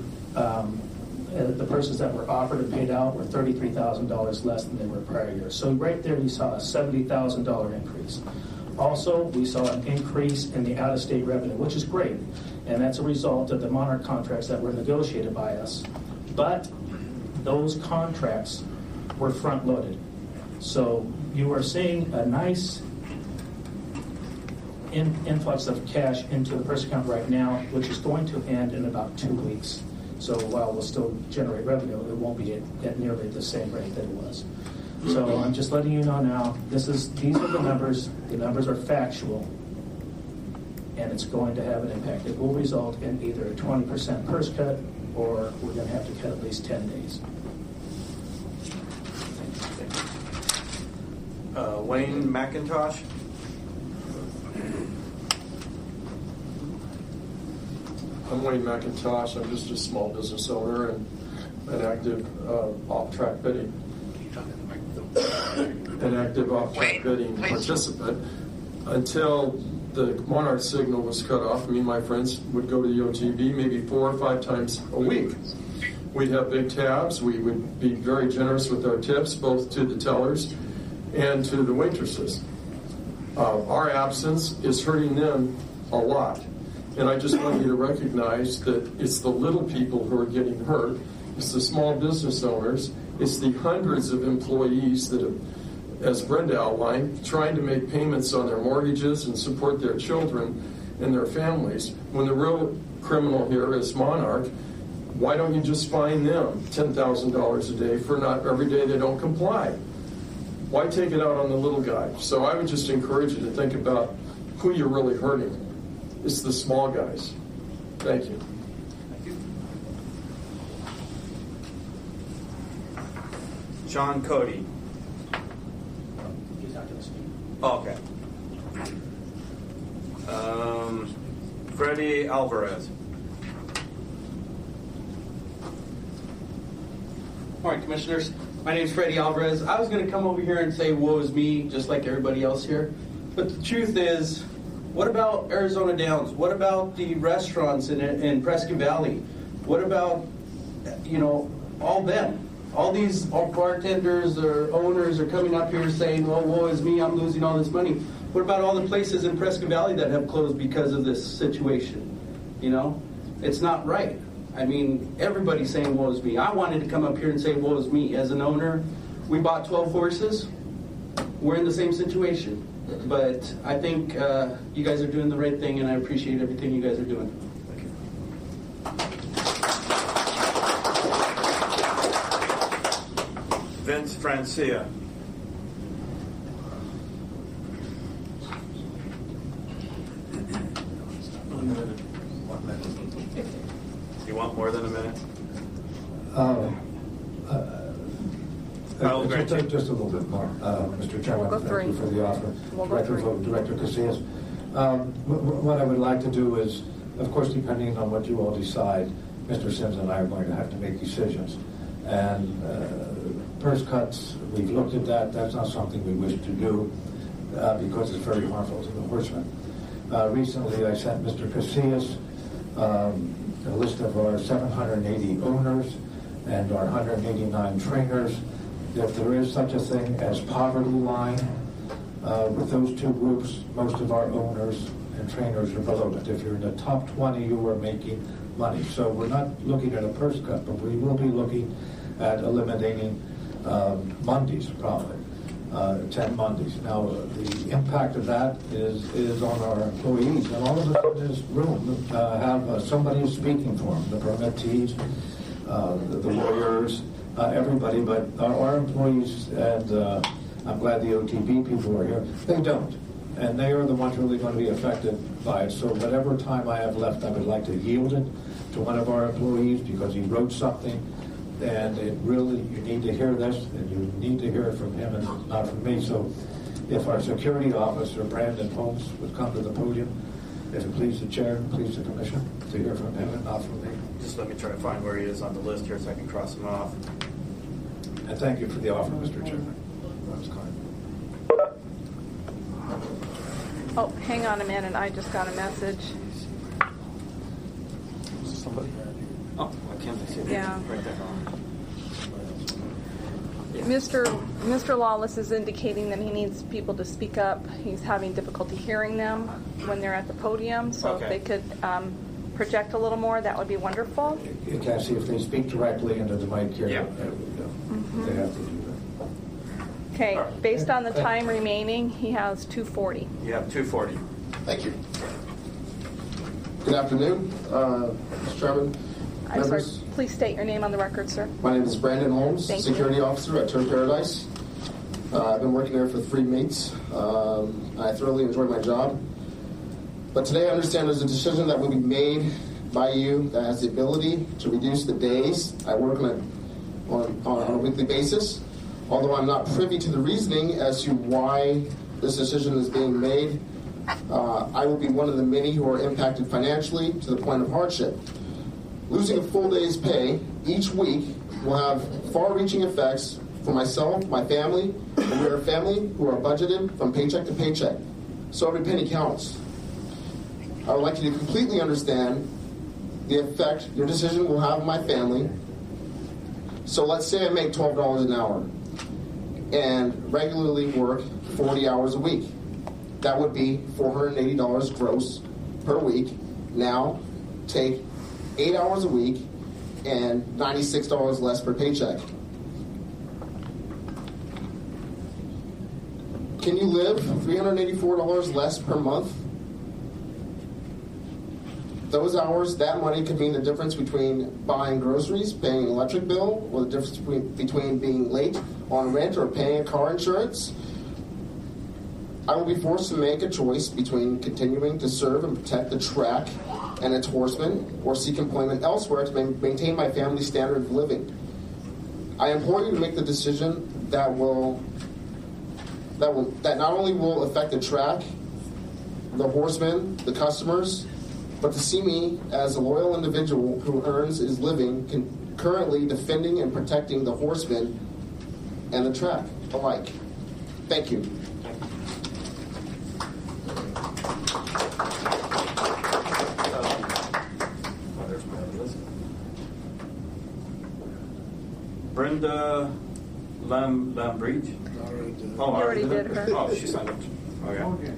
the purses that were offered and paid out were $33,000 less than they were prior year. So right there, you saw a $70,000 increase. Also, we saw an increase in the out-of-state revenue, which is great, and that's a result of the Monarch contracts that were negotiated by us. But those contracts were front-loaded. So you are seeing a nice influx of cash into the purse account right now, which is going to end in about 2 weeks. So while we'll still generate revenue, it won't be at nearly the same rate that it was. So I'm just letting you know now, these are the numbers. The numbers are factual, and it's going to have an impact. It will result in either a 20% purse cut, or we're going to have to cut at least 10 days. Wayne McIntosh. I'm Wayne McIntosh. I'm just a small business owner and an active off-track bidding. An active off-track bidding participant. Until the Monarch signal was cut off, me and my friends would go to the OTB maybe 4 or 5 times a week. We'd have big tabs. We would be very generous with our tips, both to the tellers and to the waitresses. Our absence is hurting them a lot. And I just want you to recognize that it's the little people who are getting hurt. It's the small business owners. It's the hundreds of employees that have, as Brenda outlined, trying to make payments on their mortgages and support their children and their families. When the real criminal here is Monarch, why don't you just fine them $10,000 a day for not every day they don't comply? Why take it out on the little guy? So I would just encourage you to think about who you're really hurting. It's the small guys. Thank you. Thank you. John Cody. He's not going to speak. Oh, okay. Freddie Alvarez. All right, Commissioners. My name is Freddie Alvarez. I was going to come over here and say, woe is me, just like everybody else here. But the truth is, what about Arizona Downs? What about the restaurants in Prescott Valley? What about, all them? All these bartenders or owners are coming up here saying, well, woe is me, I'm losing all this money. What about all the places in Prescott Valley that have closed because of this situation? It's not right. I mean, everybody's saying, woe is me. I wanted to come up here and say, woe is me. As an owner, we bought 12 horses. We're in the same situation. But I think you guys are doing the right thing, and I appreciate everything you guys are doing. Vince Francia. You want more than a minute? Just a little bit more, Mr. Chairman. We'll go thank you for the offer. We'll go Director Casillas. What I would like to do is, of course, depending on what you all decide, Mr. Sims and I are going to have to make decisions. And purse cuts, we've looked at that. That's not something we wish to do because it's very harmful to the horsemen. Recently, I sent Mr. Casillas a list of our 780 owners and our 189 trainers. If there is such a thing as poverty line, with those two groups, most of our owners and trainers are below it. If you're in the top 20, you are making money. So we're not looking at a purse cut, but we will be looking at eliminating Mondays, probably, 10 Mondays. Now, the impact of that is on our employees, and all of us in this room have somebody speaking for them, the permittees, the lawyers, everybody, but our employees, and I'm glad the OTB people are here, they don't. And they are the ones really going to be affected by it. So whatever time I have left, I would like to yield it to one of our employees because he wrote something, and it really, you need to hear this, and you need to hear it from him and not from me. So if our security officer, Brandon Holmes, would come to the podium, if it please the chair, please the commission, to hear from him and not from me. Just let me try to find where he is on the list here so I can cross him off. And thank you for the offer, Mr. Chairman. That was kind. Oh, hang on a minute. I just got a message. Somebody? Oh, I can't see it. Yeah. Right there. Mr. Lawless is indicating that he needs people to speak up. He's having difficulty hearing them when they're at the podium. So Okay. if they could project a little more, that would be wonderful. You can see if they speak directly into the mic here. Yeah. They have to do that. Okay, based on the time remaining, he has 2:40. You have 2:40. Thank you. Good afternoon, Mr. Chairman. I'm sorry, members. please state your name on the record, sir. My name is Brandon Holmes, Thank you. security officer at Turf Paradise. I've been working there for 3 weeks. I thoroughly enjoy my job. But today I understand there's a decision that will be made by you that has the ability to reduce the days I work on a weekly basis. Although I'm not privy to the reasoning as to why this decision is being made, I will be one of the many who are impacted financially to the point of hardship. Losing a full day's pay each week will have far-reaching effects for myself, my family, and we are a family who are budgeted from paycheck to paycheck. So every penny counts. I would like you to completely understand the effect your decision will have on my family. So let's say I make $12 an hour and regularly work 40 hours a week. That would be $480 gross per week. Now take 8 hours a week and $96 less per paycheck. Can you live $384 less per month? Those hours, that money could mean the difference between buying groceries, paying an electric bill, or the difference between being late on rent or paying a car insurance. I will be forced to make a choice between continuing to serve and protect the track and its horsemen, or seek employment elsewhere to maintain my family's standard of living. I implore you to make the decision that not only will affect the track, the horsemen, the customers, but to see me as a loyal individual who earns his living currently defending and protecting the horsemen and the track alike. Thank you. Brenda Lambridge? You already did her. Oh, she signed up. Okay.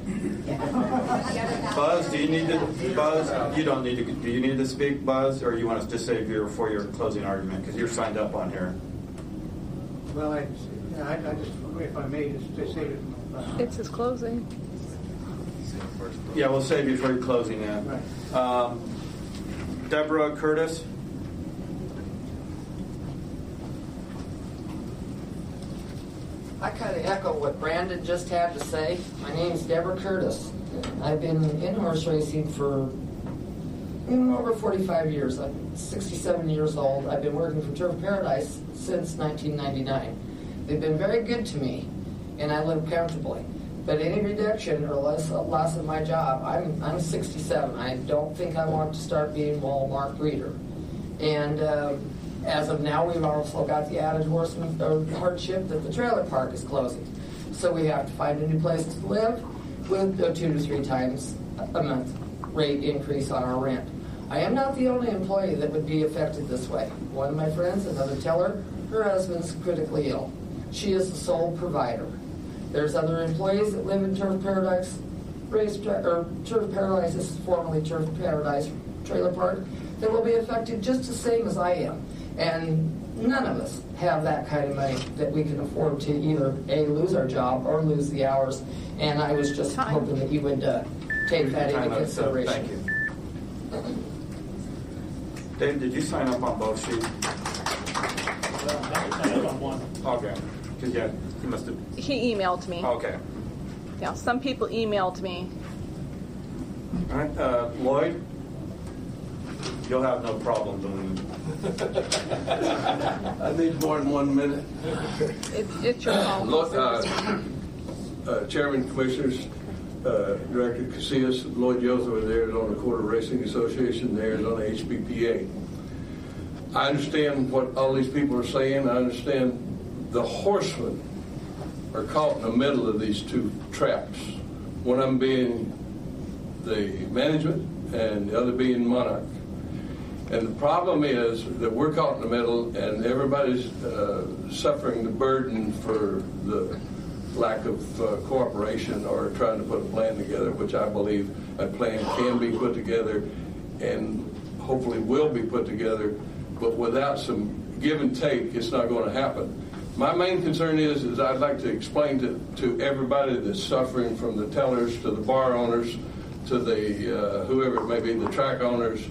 Buzz, do you need to? Buzz, you don't need to. Do you need to speak, Buzz, or you want us to save you for your closing argument because you're signed up on here? Well, I just, if I may, just save it. It's his closing. Yeah, we'll save you for your closing then. Right. Deborah Curtis. I kind of echo what Brandon just had to say. My name's Deborah Curtis. I've been in horse racing for over 45 years. I'm 67 years old. I've been working for Turf Paradise since 1999. They've been very good to me, and I live comfortably. But any reduction or loss of my job, I'm 67. I don't think I want to start being Walmart breeder. And as of now, we've also got the added hardship that the trailer park is closing. So we have to find a new place to live with a 2 to 3 times a month rate increase on our rent. I am not the only employee that would be affected this way. One of my friends, another teller, her husband's critically ill. She is the sole provider. There's other employees that live in Turf Paradise, Turf Paradise, this is formerly Turf Paradise Trailer Park, that will be affected just the same as I am. And none of us have that kind of money that we can afford to either A, lose our job or lose the hours. And I was just hoping that you would take that into consideration. Thank you. Dave, did you sign up on both sheets? I signed up on one. Okay. Because yeah, he must have. He emailed me. Okay. Yeah, some people emailed me. All right, Lloyd, you'll have no problem doing it. I need more than 1 minute. It's your call. Chairman, Commissioners, Director Casillas, Lloyd Yos over there is on the Quarter Racing Association, there is on the HBPA. I understand what all these people are saying. I understand the horsemen are caught in the middle of these two traps. One of them being the management and the other being Monarch. And the problem is that we're caught in the middle and everybody's suffering the burden for the lack of cooperation or trying to put a plan together, which I believe a plan can be put together and hopefully will be put together, but without some give and take, it's not going to happen. My main concern is I'd like to explain to everybody that's suffering, from the tellers to the bar owners to the whoever it may be, the track owners,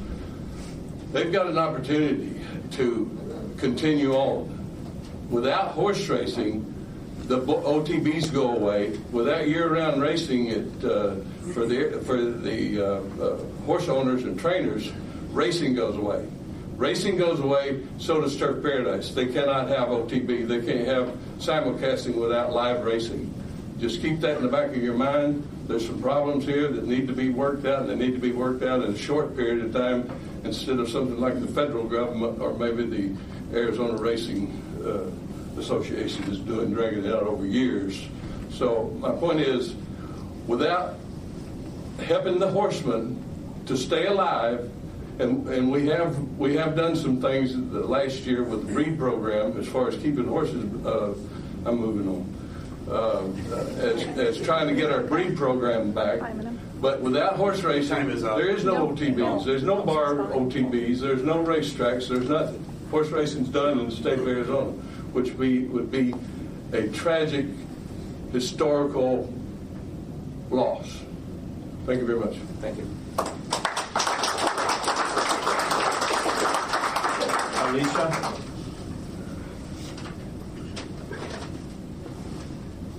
they've got an opportunity to continue on. Without horse racing, the OTBs go away. Without year-round racing, for the horse owners and trainers, racing goes away. Racing goes away, so does Turf Paradise. They cannot have OTB. They can't have simulcasting without live racing. Just keep that in the back of your mind. There's some problems here that need to be worked out, and they need to be worked out in a short period of time instead of something like the federal government or maybe the Arizona Racing Association is doing, dragging it out over years. So my point is, without helping the horsemen to stay alive, and we have done some things last year with the breed program as far as keeping horses. I'm moving on. As trying to get our breed program back. But without horse racing, there is no OTBs. There's no bar OTBs. There's no racetracks. There's nothing. Horse racing's done in the state of Arizona, which would be a tragic historical loss. Thank you very much. Thank you. Alicia?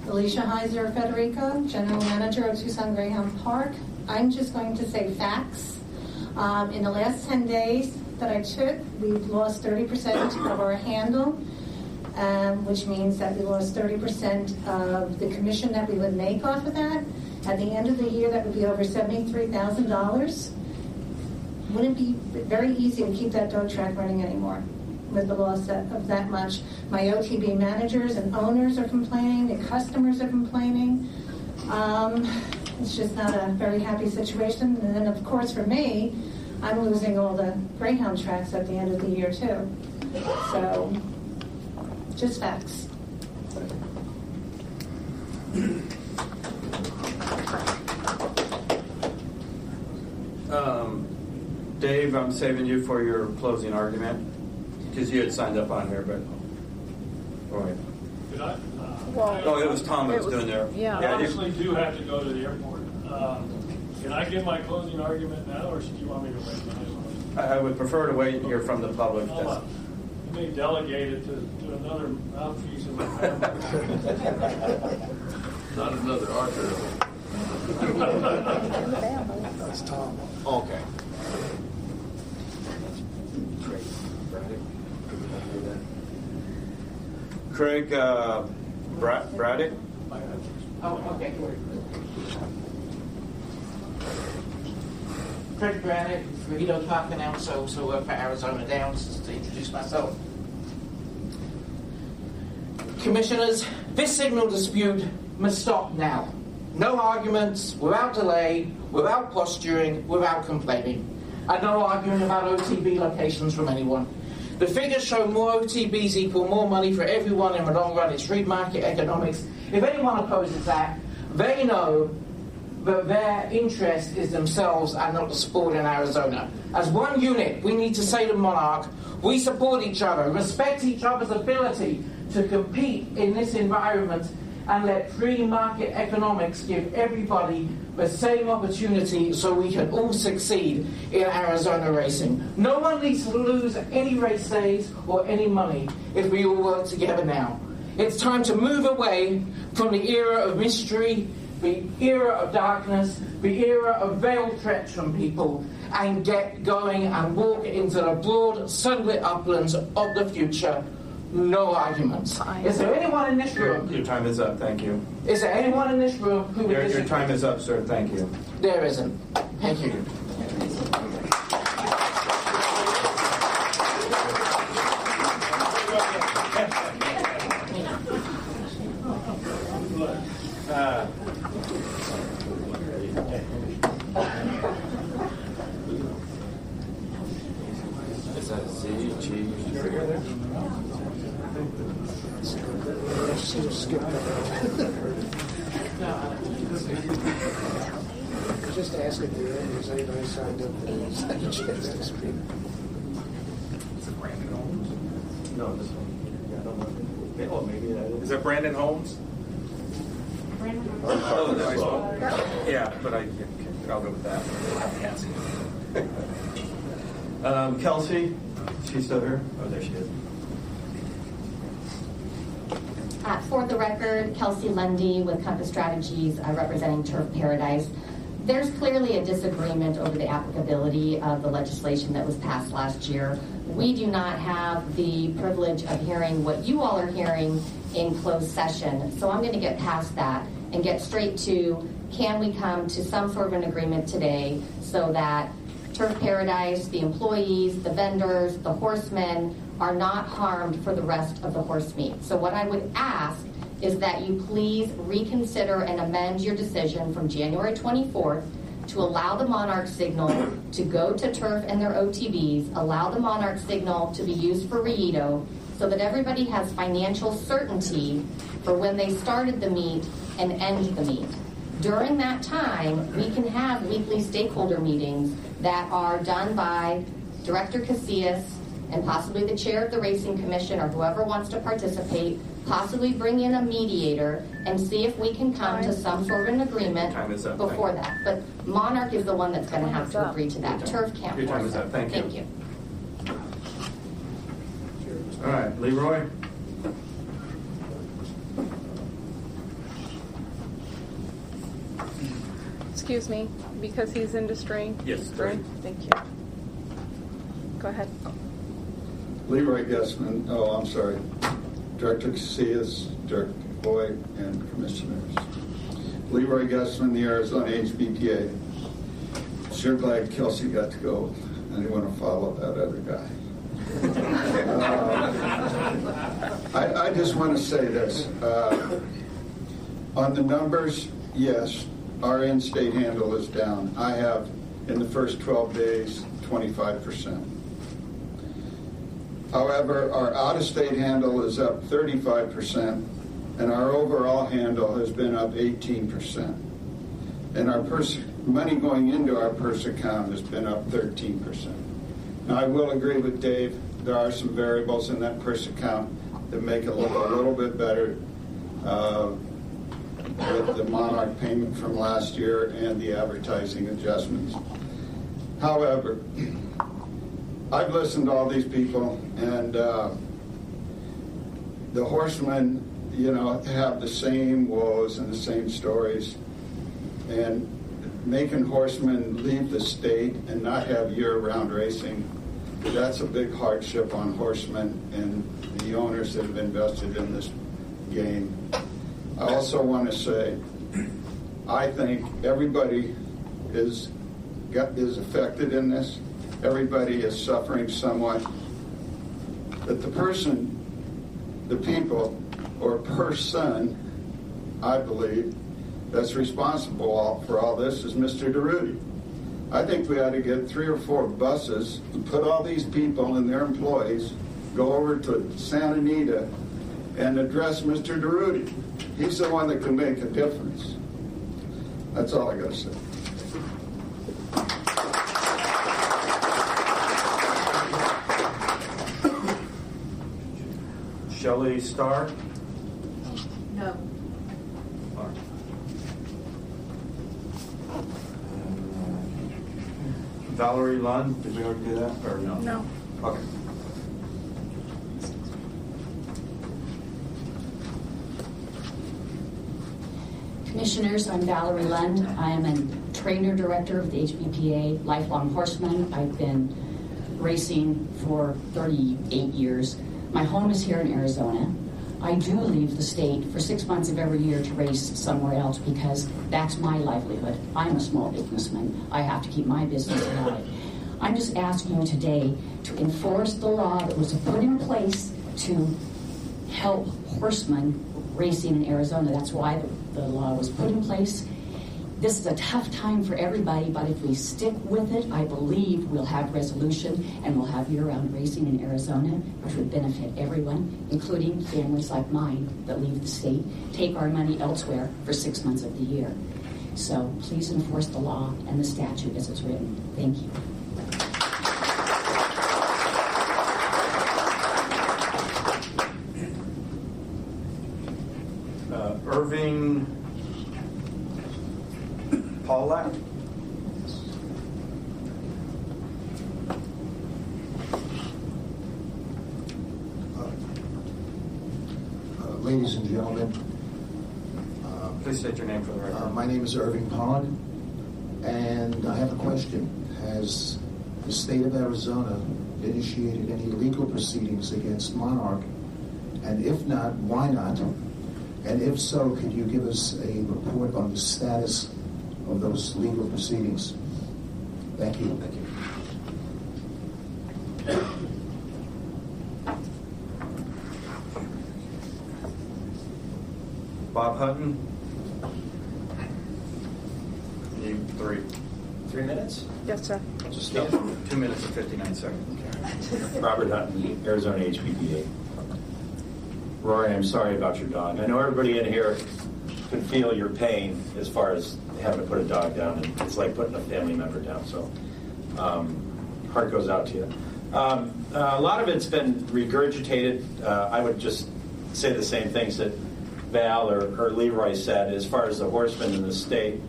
Alicia Heiser Federico, General Manager of Tucson Greyhound Park. I'm just going to say facts. In the last 10 days that I took, we've lost 30% of our handle, which means that we lost 30% of the commission that we would make off of that. At the end of the year, that would be over $73,000. Wouldn't be very easy to keep that dog track running anymore with the loss of that much. My OTB managers and owners are complaining. The customers are complaining. It's just not a very happy situation. And then, of course, for me, I'm losing all the Greyhound tracks at the end of the year, too. So, just facts. Dave, I'm saving you for your closing argument because you had signed up on here, but all right. Did I? No, it was Tom that was doing there. Yeah, I actually do have to go to the airport. Can I give my closing argument now, or do you want me to wait? I would prefer to wait and hear from the public. You may delegate it to another mouthpiece in my family. Not another Arthur. That's Tom. Okay. Craig Braddock. Oh, okay. Craig Braddock, Vito talking now, so for Arizona Downs, to introduce myself. Commissioners, this signal dispute must stop now. No arguments, without delay, without posturing, without complaining. And no arguing about OTB locations from anyone. The figures show more OTBs equal more money for everyone in the long run. It's free market economics. If anyone opposes that, they know that their interest is themselves and not the sport in Arizona. As one unit, we need to say to Monarch, we support each other, respect each other's ability to compete in this environment, and let free market economics give everybody the same opportunity so we can all succeed in Arizona racing. No one needs to lose any race days or any money if we all work together now. It's time to move away from the era of mystery, the era of darkness, the era of veiled threats from people, and get going and walk into the broad, sunlit uplands of the future. No arguments. Is there anyone in this room? Your time is up. Thank you. Is there anyone in this room who would Your time is up, sir. Thank you. There isn't. Thank you. Is that Z, G, there? Just ask at the end, has anybody signed up for this? Had a chance to speak. Is it Brandon Holmes? No, this one. Yeah, I don't know. Oh, maybe that is. Is it Brandon Holmes? Oh, this one. Yeah. Yeah, but I'll go with that. Kelsey, is she still here? Oh, there she is. For the record, Kelsey Lundy with Compass Strategies, representing Turf Paradise. There's clearly a disagreement over the applicability of the legislation that was passed last year. We do not have the privilege of hearing what you all are hearing in closed session. So I'm going to get past that and get straight to, can we come to some sort of an agreement today so that Turf Paradise, the employees, the vendors, the horsemen are not harmed for the rest of the horse meet. So what I would ask is that you please reconsider and amend your decision from January 24th to allow the Monarch signal to go to Turf and their OTBs, allow the Monarch signal to be used for Riedo, so that everybody has financial certainty for when they started the meet and end the meet. During that time, we can have weekly stakeholder meetings that are done by Director Casillas and possibly the chair of the Racing Commission or whoever wants to participate, possibly bring in a mediator and see if we can come to some sort of an agreement before that. But Monarch is the one that's going to have to agree to that. Turf can't Your time force is up. it. Thank you. you. All right, Leroy. Excuse me, because he's industry. Yes. Right? Thank you. Go ahead. Leroy Guessman, I'm sorry, Director Casillas, Director Boyd, and Commissioners. Leroy Guessman, the Arizona HBPA. Sure glad Kelsey got to go. I didn't want to follow that other guy. I just want to say this. On the numbers, yes, our in-state handle is down. I have, in the first 12 days, 25%. However, our out-of-state handle is up 35%, and our overall handle has been up 18%. And our money going into our purse account has been up 13%. Now, I will agree with Dave. There are some variables in that purse account that make it look a little bit better with the Monarch payment from last year and the advertising adjustments. However, I've listened to all these people, and the horsemen, have the same woes and the same stories. And making horsemen leave the state and not have year-round racing, that's a big hardship on horsemen and the owners that have invested in this game. I also want to say, I think everybody is affected in this. Everybody is suffering somewhat. But the people, or person, I believe, that's responsible for all this is Mr. DeRudy. I think we ought to get 3 or 4 buses and put all these people and their employees, go over to Santa Anita and address Mr. DeRudy. He's the one that can make a difference. That's all I got to say. Shelley Starr. No. Valerie Lund, did we already do that, or no? No. Okay. Commissioners, I'm Valerie Lund. I am a trainer director of the HBPA Lifelong Horseman. I've been racing for 38 years. My home is here in Arizona. I do leave the state for 6 months of every year to race somewhere else because that's my livelihood. I'm a small businessman. I have to keep my business alive. I'm just asking you today to enforce the law that was put in place to help horsemen racing in Arizona. That's why the law was put in place. This is a tough time for everybody, but if we stick with it, I believe we'll have resolution and we'll have year-round racing in Arizona, which would benefit everyone, including families like mine that leave the state, take our money elsewhere for 6 months of the year. So please enforce the law and the statute as it's written. Thank you. Irving Paul Lack. Ladies and gentlemen, Please state your name for the record. my name is Irving Pond, and I have a question. Has the state of Arizona initiated any legal proceedings against Monarch? And if not, why not? And if so, could you give us a report on the status of those legal proceedings? Thank you. Thank you. Bob Hutton. Need 3 minutes? Yes, sir. Just 2 minutes and 59 seconds. Robert Hutton, Arizona HPPA. Rory, I'm sorry about your dog. I know everybody in here can feel your pain as far as having to put a dog down, and it's like putting a family member down. So, heart goes out to you. A lot of it's been regurgitated. I would just say the same things that Val or Leroy said as far as the horsemen in the state.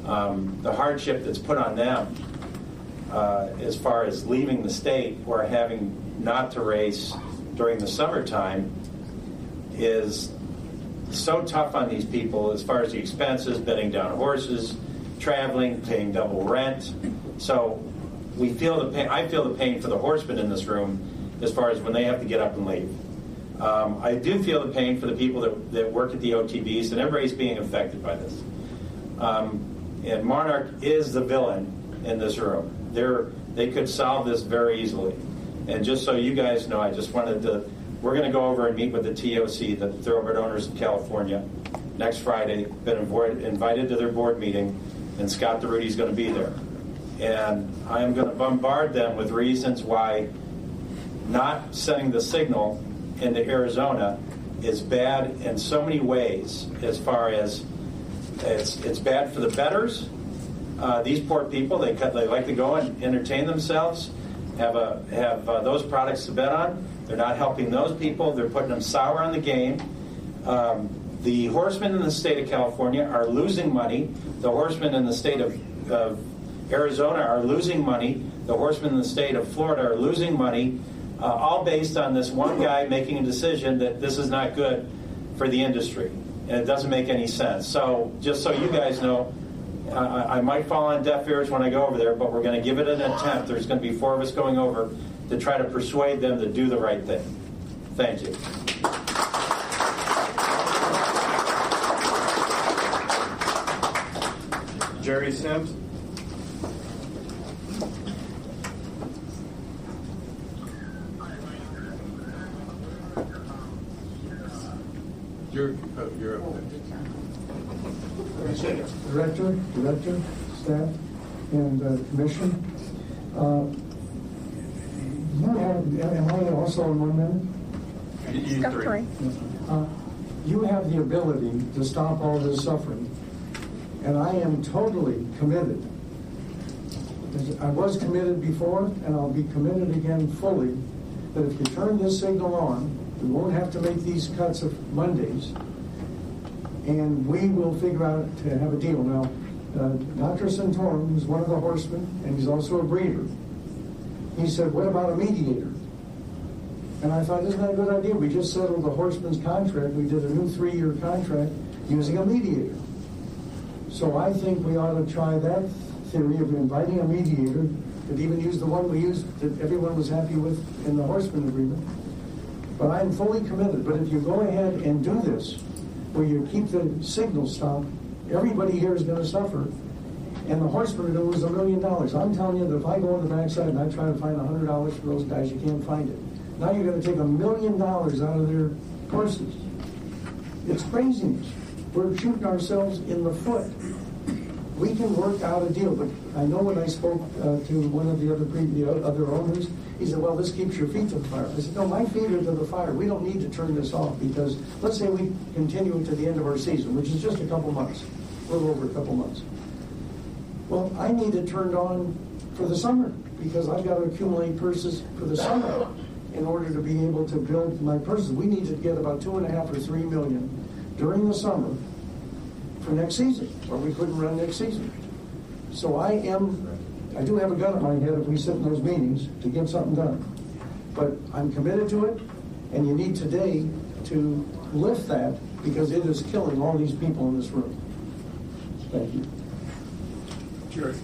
The hardship that's put on them as far as leaving the state or having not to race during the summertime is so tough on these people as far as the expenses, bedding down horses, traveling, paying double rent. So we feel the pain. I feel the pain for the horsemen in this room as far as when they have to get up and leave. I do feel the pain for the people that work at the OTBs, and everybody's being affected by this. And Monarch is the villain in this room. They could solve this very easily. And just so you guys know, I just wanted to, we're going to go over and meet with the TOC, the Thoroughbred Owners of California, next Friday. Been invited to their board meeting, and Scott DeRudy's going to be there. And I am going to bombard them with reasons why not sending the signal into Arizona is bad in so many ways, as far as it's bad for the bettors. These poor people, they like to go and entertain themselves, have those products to bet on. They're not helping those people. They're putting them sour on the game. The horsemen in the state of California are losing money. The horsemen in the state of Arizona are losing money. The horsemen in the state of Florida are losing money, all based on this one guy making a decision that this is not good for the industry. And it doesn't make any sense. So just so you guys know, I might fall on deaf ears when I go over there, but we're going to give it an attempt. There's going to be 4 of us going over to try to persuade them to do the right thing. Thank you. Jerry Sims. You're up there. Director, staff, and commission. You have, am I also in 1 minute? You 3. You have the ability to stop all this suffering, and I am totally committed. I was committed before, and I'll be committed again fully, that if you turn this signal on, we won't have to make these cuts of Mondays, and we will figure out to have a deal. Now, Dr. Santorum, who's one of the horsemen, and he's also a breeder, he said, what about a mediator? And I thought, isn't that a good idea? We just settled the horseman's contract. We did a new 3-year contract using a mediator. So I think we ought to try that theory of inviting a mediator, could even use the one we used that everyone was happy with in the horseman agreement. But I'm fully committed. But if you go ahead and do this, where you keep the signal stopped, everybody here is going to suffer, and the horsemen are going to lose $1 million. I'm telling you that if I go on the backside and I try to find $100 for those guys, you can't find it. Now you're going to take $1 million out of their purses. It's craziness. We're shooting ourselves in the foot. We can work out a deal, but I know when I spoke to one of the other owners, he said, well, this keeps your feet to the fire. I said, no, my feet are to the fire. We don't need to turn this off, because let's say we continue to the end of our season, which is just a couple months, a little over a couple months. Well, I need it turned on for the summer, because I've got to accumulate purses for the summer in order to be able to build my purses. We need to get about 2.5 or 3 million during the summer for next season, or we couldn't run next season. So I do have a gun at my head if we sit in those meetings to get something done. But I'm committed to it, and you need today to lift that because it is killing all these people in this room. Thank you. Jerry.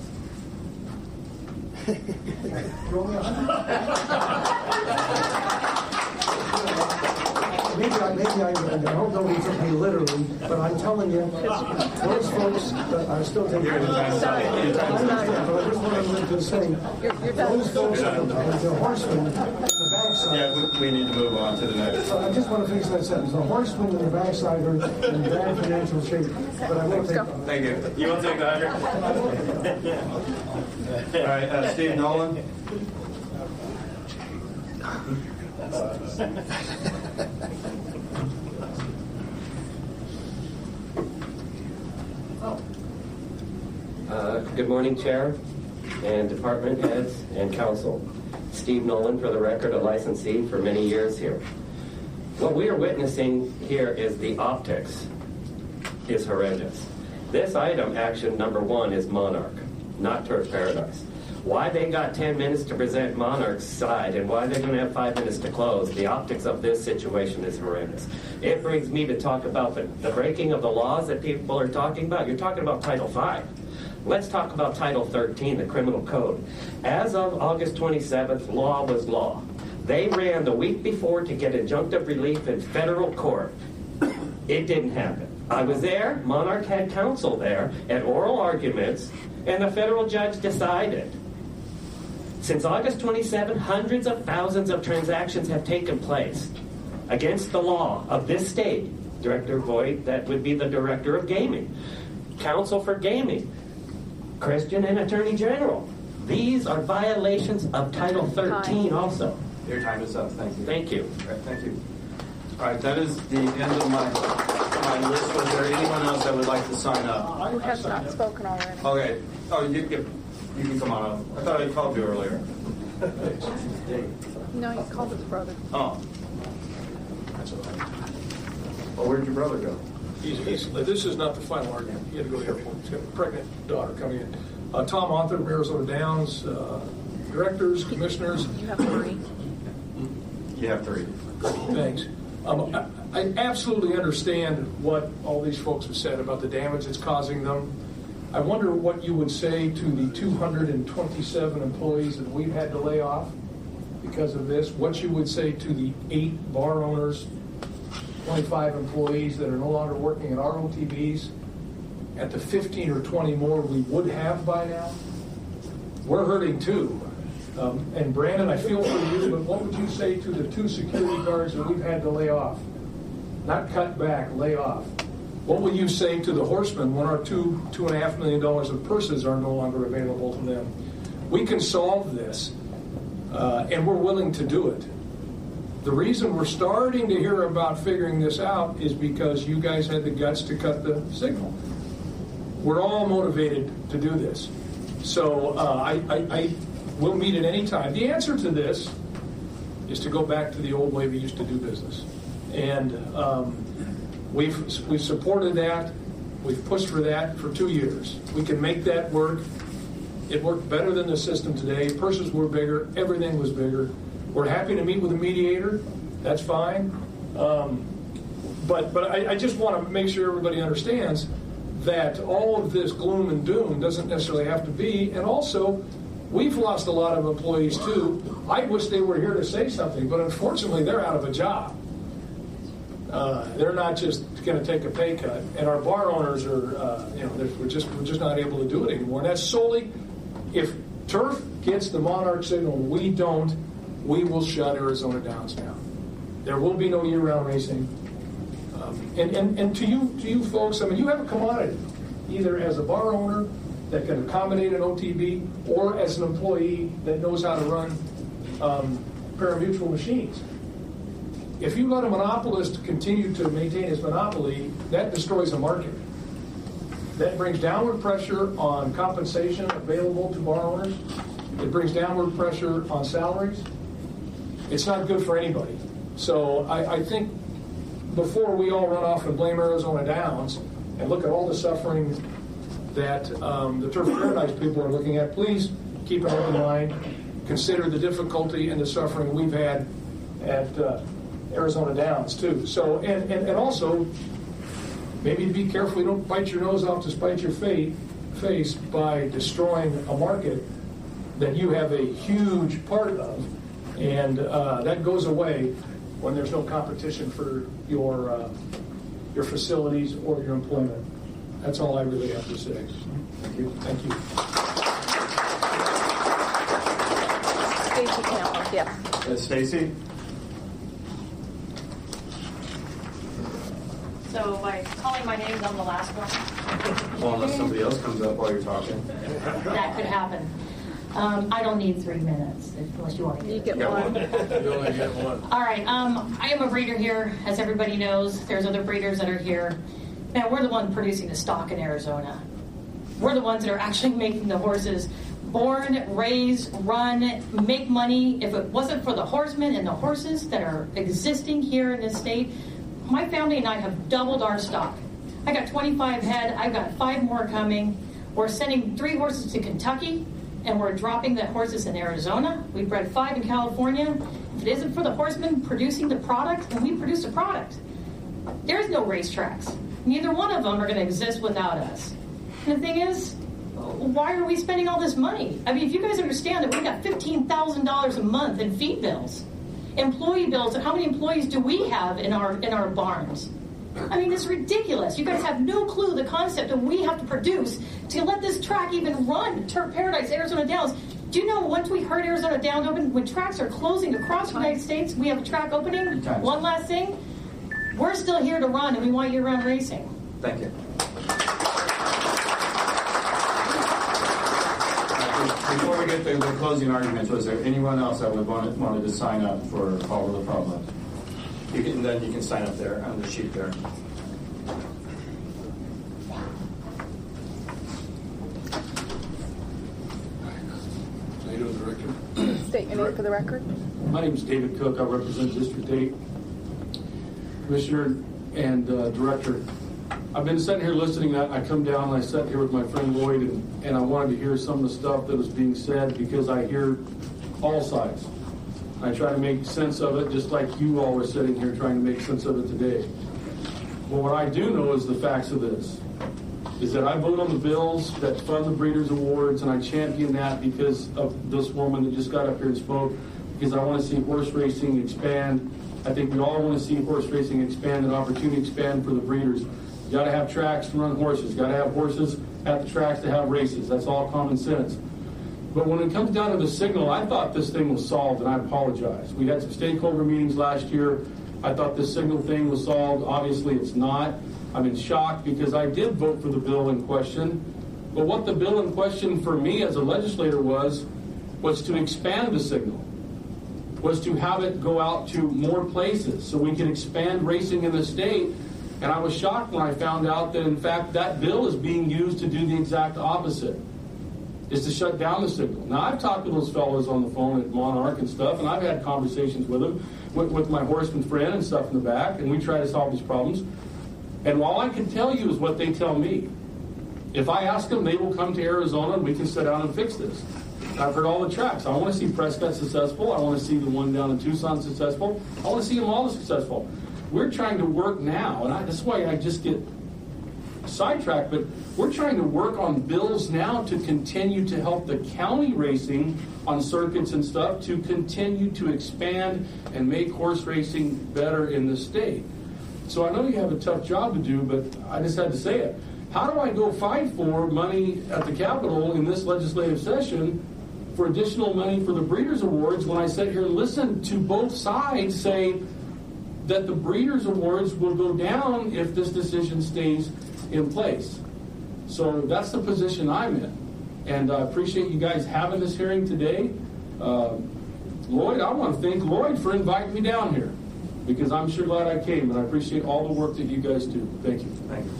Maybe I hope nobody took me literally, but I'm telling you, those folks are still taking it. But I just wanted to say, those folks are the horsemen in the backside. Yeah, we need to move on to the next. I just want to finish that sentence. The horsemen in the backside are in bad financial shape, but I will take. Thank you. You want to take the 100? All right, Steve Nolan. Good morning, Chair and department heads and council. Steve Nolan, for the record, a licensee for many years here. What we are witnessing here is the optics is horrendous. This item, action number 1, is Monarch, not Turf Paradise. Why they got 10 minutes to present Monarch's side and why they're going to have 5 minutes to close, the optics of this situation is horrendous. It brings me to talk about the breaking of the laws that people are talking about. You're talking about Title V. Let's talk about Title 13, the criminal code. As of August 27th, law was law. They ran the week before to get injunctive relief in federal court. It didn't happen. I was there, Monarch had counsel there, and oral arguments, and the federal judge decided. Since August 27, hundreds of thousands of transactions have taken place against the law of this state. Director Voigt, that would be the director of gaming. Counsel for gaming. Christian and Attorney General. These are violations of Title 13 also. Your time is up. Thank you. Thank you. All right, thank you. All right, that is the end of my list. Was there anyone else that would like to sign up? Who has not spoken already? Okay. Oh, you can come on up. I thought I called you earlier. No, you called his brother. Oh. That's all right. Well, where'd your brother go? This is not the final argument. He had to go to the airport. He's got a pregnant daughter coming in. Tom Author of Arizona Downs, directors, commissioners. You have 3. You have 3. Thanks. I absolutely understand what all these folks have said about the damage it's causing them. I wonder what you would say to the 227 employees that we've had to lay off because of this. What you would say to the 8 bar owners, 25 employees that are no longer working at our OTBs, at the 15 or 20 more we would have by now. We're hurting too. And Brandon, I feel for you, but what would you say to the 2 security guards that we've had to lay off? Not cut back, lay off. What will you say to the horsemen when our $2.5 million of purses are no longer available to them? We can solve this, and we're willing to do it. The reason we're starting to hear about figuring this out is because you guys had the guts to cut the signal. We're all motivated to do this. So I will meet at any time. The answer to this is to go back to the old way we used to do business. And we've supported that. We've pushed for that for 2 years. We can make that work. It worked better than the system today. Purses were bigger. Everything was bigger. We're happy to meet with a mediator. That's fine. But I just want to make sure everybody understands that all of this gloom and doom doesn't necessarily have to be. And also, we've lost a lot of employees too. I wish they were here to say something, but unfortunately, they're out of a job. They're not just going to take a pay cut, and our bar owners are, we're just not able to do it anymore. And that's solely if Turf gets the Monarch signal, we don't. We will shut Arizona Downs down. There will be no year-round racing. And to you folks, I mean, you have a commodity, either as a bar owner that can accommodate an OTB, or as an employee that knows how to run pari-mutuel machines. If you let a monopolist continue to maintain his monopoly, that destroys a market. That brings downward pressure on compensation available to bar owners. It brings downward pressure on salaries. It's not good for anybody. So I think before we all run off and blame Arizona Downs and look at all the suffering that the Turf Paradise people are looking at. Please keep an open mind. Consider the difficulty and the suffering we've had at Arizona Downs too. So, and also, maybe be careful you don't bite your nose off to spite your face by destroying a market that you have a huge part of, and that goes away when there's no competition for your facilities or your employment. That's all I really have to say. Thank you. Thank you. Stacy Campbell, yes. Stacy? So by calling my name, I'm the last one. Well, unless somebody else comes up while you're talking. That could happen. I don't need 3 minutes unless you want to get one. You only get one. All right. I am a breeder here, as everybody knows. There's other breeders that are here. Now, we're the ones producing the stock in Arizona. We're the ones that are actually making the horses born, raise, run, make money. If it wasn't for the horsemen and the horses that are existing here in this state, my family and I have doubled our stock. I got 25 head. I've got 5 more coming. We're sending 3 horses to Kentucky, and we're dropping the horses in Arizona. We bred 5 in California. If it isn't for the horsemen producing the product, then we produce a product. There's no racetracks. Neither one of them are going to exist without us. And the thing is, why are we spending all this money? I mean, if you guys understand that we got $15,000 a month in feed bills, employee bills, and how many employees do we have in our barns? I mean, it's ridiculous. You guys have no clue the concept that we have to produce to let this track even run. Turf Paradise, Arizona Downs. Do you know once we heard Arizona Downs open, when tracks are closing across the United States, we have a track opening? One last thing. We're still here to run, and we want year-round racing. Thank you. Before we get to the closing arguments, was there anyone else that wanted to sign up for Follow the Problem? You can sign up there on the sheet there. State your name for the record. My name is David Cook. I represent District 8. Commissioner and Director, I've been sitting here listening. I come down and I sat here with my friend Lloyd, and I wanted to hear some of the stuff that was being said because I hear all sides. I try to make sense of it just like you all were sitting here trying to make sense of it today. But what I do know is the facts of this, is that I vote on the bills that fund the Breeders' Awards, and I champion that because of this woman that just got up here and spoke, because I want to see horse racing expand. I think we all want to see horse racing expand and opportunity expand for the breeders. You got to have tracks to run horses. Got to have horses at the tracks to have races. That's all common sense. But when it comes down to the signal, I thought this thing was solved, and I apologize. We had some stakeholder meetings last year. I thought this signal thing was solved. Obviously, it's not. I'm in shock because I did vote for the bill in question. But what the bill in question for me as a legislator was to expand the signal, was to have it go out to more places so we can expand racing in the state. And I was shocked when I found out that, in fact, that bill is being used to do the exact opposite, is to shut down the signal. Now, I've talked to those fellows on the phone at Monarch and stuff, and I've had conversations with them, with my horseman friend and stuff in the back, and we try to solve these problems. And all I can tell you is what they tell me. If I ask them, they will come to Arizona and we can sit down and fix this. I've heard all the tracks. I want to see Prescott successful. I want to see the one down in Tucson successful. I want to see them all successful. We're trying to work now, and that's why I just get sidetracked, but we're trying to work on bills now to continue to help the county racing on circuits and stuff to continue to expand and make horse racing better in the state. So I know you have a tough job to do, but I just had to say it. How do I go fight for money at the Capitol in this legislative session for additional money for the Breeders' Awards when I sit here and listen to both sides say that the Breeders' Awards will go down if this decision stays in place? So that's the position I'm in. And I appreciate you guys having this hearing today. Lloyd, I want to thank Lloyd for inviting me down here, because I'm sure glad I came, and I appreciate all the work that you guys do. Thank you. Thank you.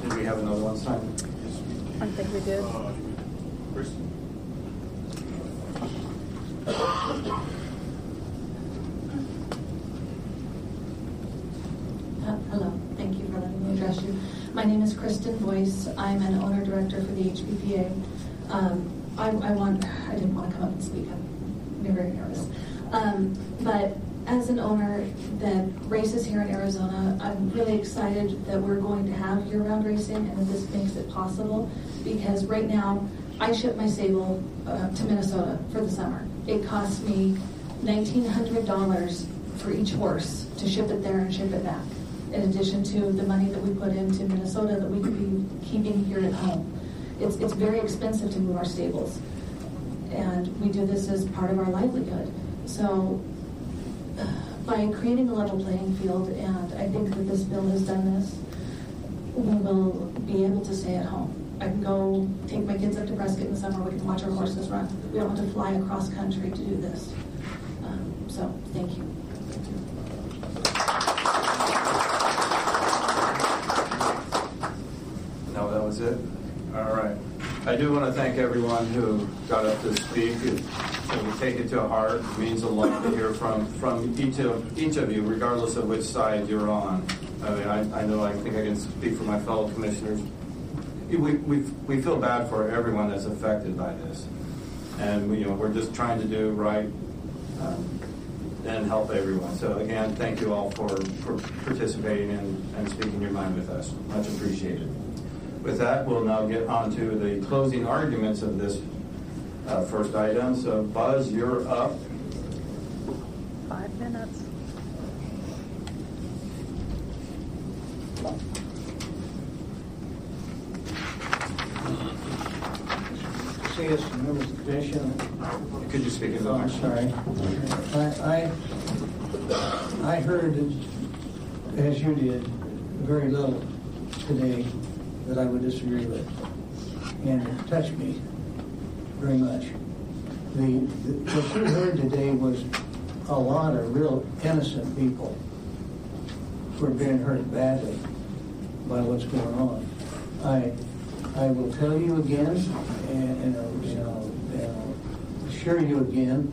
Did we have another one, Simon? I think we did. Chris? Hello. Thank you bless you. My name is Kristen Boyce. I'm an owner-director for the HBPA. I didn't want to come up and speak. I'm very nervous. But as an owner that races here in Arizona, I'm really excited that we're going to have year-round racing and that this makes it possible, because right now I ship my sable to Minnesota for the summer. It costs me $1,900 for each horse to ship it there and ship it back, in addition to the money that we put into Minnesota that we could be keeping here at home. It's very expensive to move our stables, and we do this as part of our livelihood. So by creating a level playing field, and I think that this bill has done this, we will be able to stay at home. I can go take my kids up to Prescott in the summer. We can watch our horses run. We don't have to fly across country to do this. So thank you. No, that was it? All right. I do want to thank everyone who got up to speak. And we take it to heart. It means a lot to hear from each of you, regardless of which side you're on. I mean, I think I can speak for my fellow commissioners. We feel bad for everyone that's affected by this, and we're just trying to do right and help everyone. So again, thank you all for participating and speaking your mind with us. Much appreciated. With that, we'll now get on to the closing arguments of this first item. So Buzz, you're up. 5 minutes. See us, members of the commission. Could you speak in the I'm sorry. I heard, as you did, very little today that I would disagree with, and it touched me very much. What you heard today was a lot of real innocent people who are being hurt badly by what's going on. I will tell you again, and assure you again,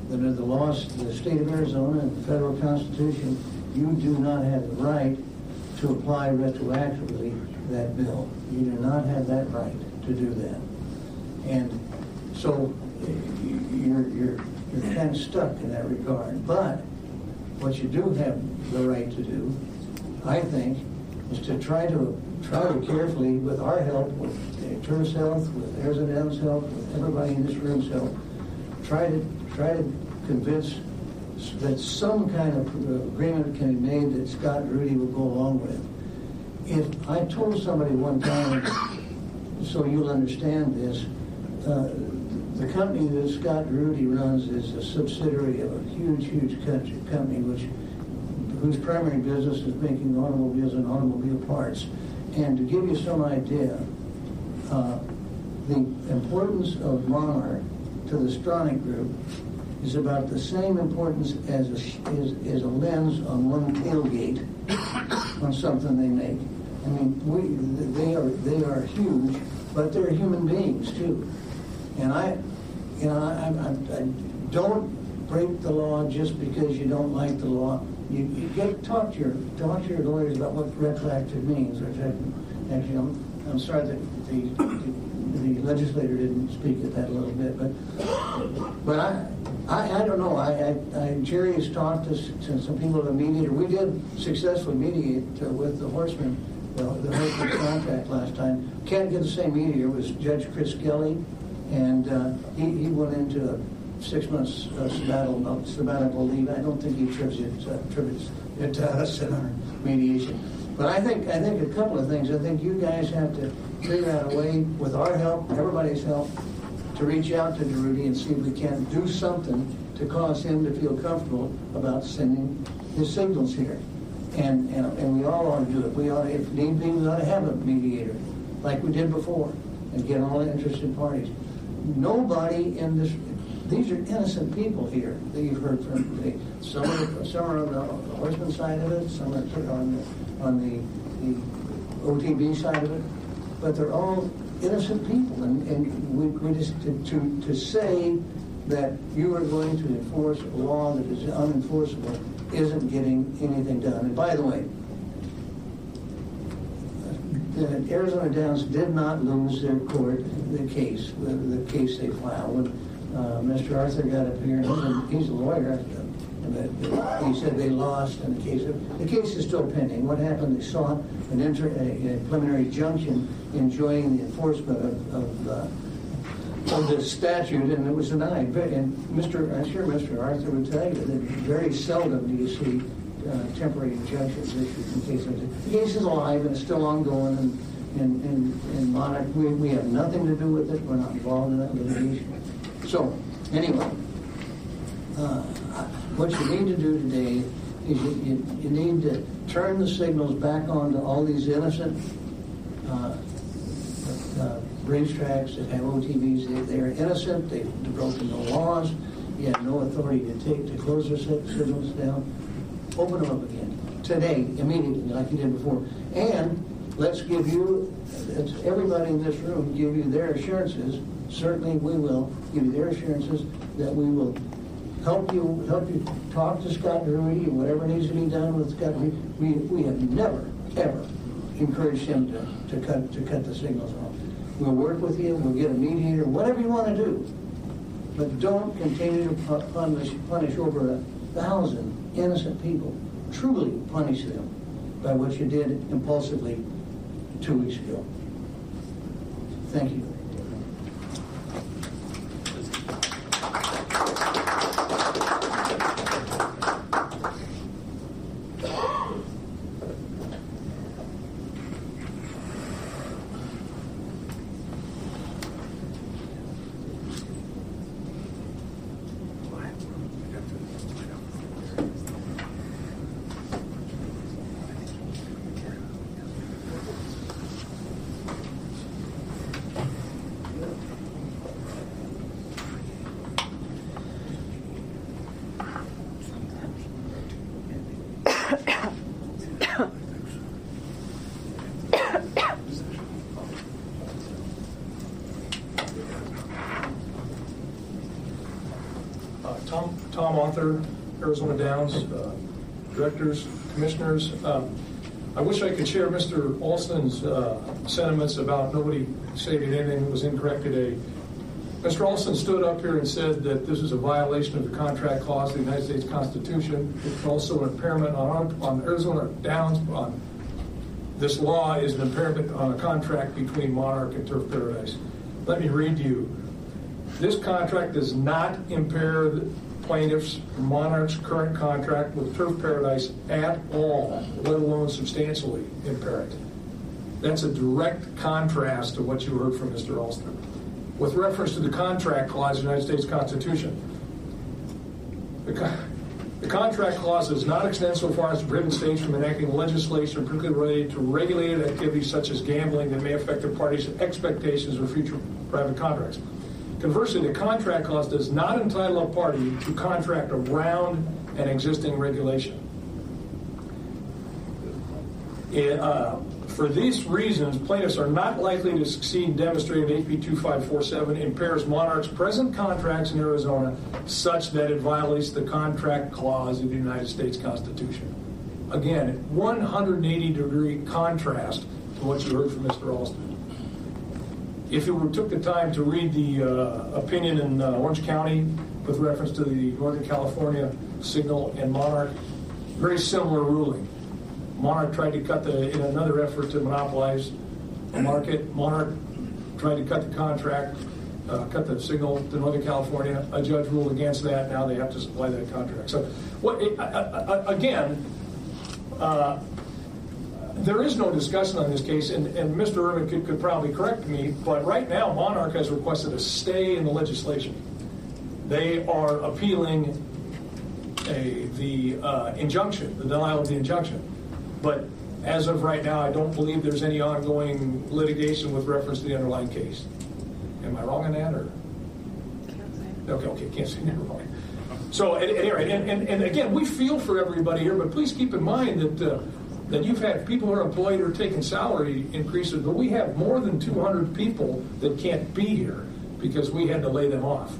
that under the laws of the state of Arizona and the federal constitution, you do not have the right to apply retroactively that bill. You do not have that right to do that. And so you're kind of stuck in that regard. But what you do have the right to do, I think, is to try to carefully, with our help, with Turf's health, with Arizona Downs' help, with everybody in this room's help, try to convince that some kind of agreement can be made that Scott Rudy will go along with. If I told somebody one time, so you'll understand this, the company that Scott Rudy runs is a subsidiary of a huge company whose primary business is making automobiles and automobile parts. And to give you some idea, the importance of Monarch to the Stronach Group is about the same importance as a lens on one tailgate on something they make. I mean, they are huge, but they're human beings too. And I don't break the law just because you don't like the law. You get to talk to your lawyers about what retroactive means. Actually, I'm sorry that the legislator didn't speak at that a little bit, but I don't know. Jerry has talked to some people of the mediator. We did successfully mediate with the horseman, the horseman contract last time. Can't get the same mediator. It was Judge Chris Kelly, and he went into a 6 months sabbatical leave. I don't think he attributes it to us in our mediation. But I think a couple of things. I think you guys have to figure out a way, with our help, everybody's help, to reach out to Rudy and see if we can do something to cause him to feel comfortable about sending his signals here. And we all ought to do it. We ought to, if need be, we ought to have a mediator, like we did before, and get all the interested parties. Nobody in this. These are innocent people here that you've heard from today. Some are on the horseman side of it, some are on the OTB side of it, but they're all innocent people. And we just to say that you are going to enforce a law that is unenforceable isn't getting anything done. And by the way, that Arizona Downs did not lose the case they filed. When Mr. Arthur got up here, and he's a lawyer, and he said they lost, and the case is still pending. What happened? They sought a preliminary injunction enjoining the enforcement of this statute, and it was denied. And I'm sure Mr. Arthur would tell you that very seldom do you see temporary injunctions issued in cases like this. The case is alive and it's still ongoing in Monarch. We have nothing to do with it. We're not involved in that litigation. So, anyway, what you need to do today is you need to turn the signals back on to all these innocent racetracks that have OTVs. They're innocent. They've broken the laws. You have no authority to close their signals down. Open them up again today, immediately, like you did before. And let's give everybody in this room give you their assurances. Certainly, we will give you their assurances that we will help you talk to Scott Drury and whatever needs to be done with Scott Drury. We have never ever encouraged him to cut the signals off. We'll work with you. We'll get a mediator. Whatever you want to do, but don't continue to punish over 1,000 innocent people. Truly punish them by what you did impulsively 2 weeks ago. Thank you. Tom Arthur, Arizona Downs, directors, commissioners. I wish I could share Mr. Alston's sentiments about nobody stating anything that was incorrect today. Mr. Alston stood up here and said that this is a violation of the contract clause of the United States Constitution. It's also an impairment on Arizona Downs. This law is an impairment on a contract between Monarch and Turf Paradise. Let me read to you. This contract does not impair the plaintiff's Monarch's current contract with Turf Paradise at all, let alone substantially impair it. That's a direct contrast to what you heard from Mr. Alston. With reference to the contract clause of the United States Constitution, the contract clause does not extend so far as to prohibit states from enacting legislation particularly related to regulated activities such as gambling that may affect the parties' expectations of future private contracts. Conversely, the contract clause does not entitle a party to contract around an existing regulation. For these reasons, plaintiffs are not likely to succeed in demonstrating that HB 2547 impairs Monarch's present contracts in Arizona such that it violates the contract clause of the United States Constitution. Again, 180-degree contrast to what you heard from Mr. Alston. If you took the time to read the opinion in Orange County with reference to the Northern California Signal and Monarch, very similar ruling. Monarch tried to cut in another effort to monopolize the market. Monarch tried to cut the contract, cut the signal to Northern California. A judge ruled against that. Now they have to supply that contract. So, there is no discussion on this case, and Mr. Irvin could probably correct me, but right now Monarch has requested a stay in the legislation. They are appealing the injunction, the denial of the injunction. But as of right now, I don't believe there's any ongoing litigation with reference to the underlying case. Am I wrong on that, or? Okay, can't say never mind. So at any rate, and again, we feel for everybody here, but please keep in mind that you've had people who are employed who are taking salary increases, but we have more than 200 people that can't be here because we had to lay them off.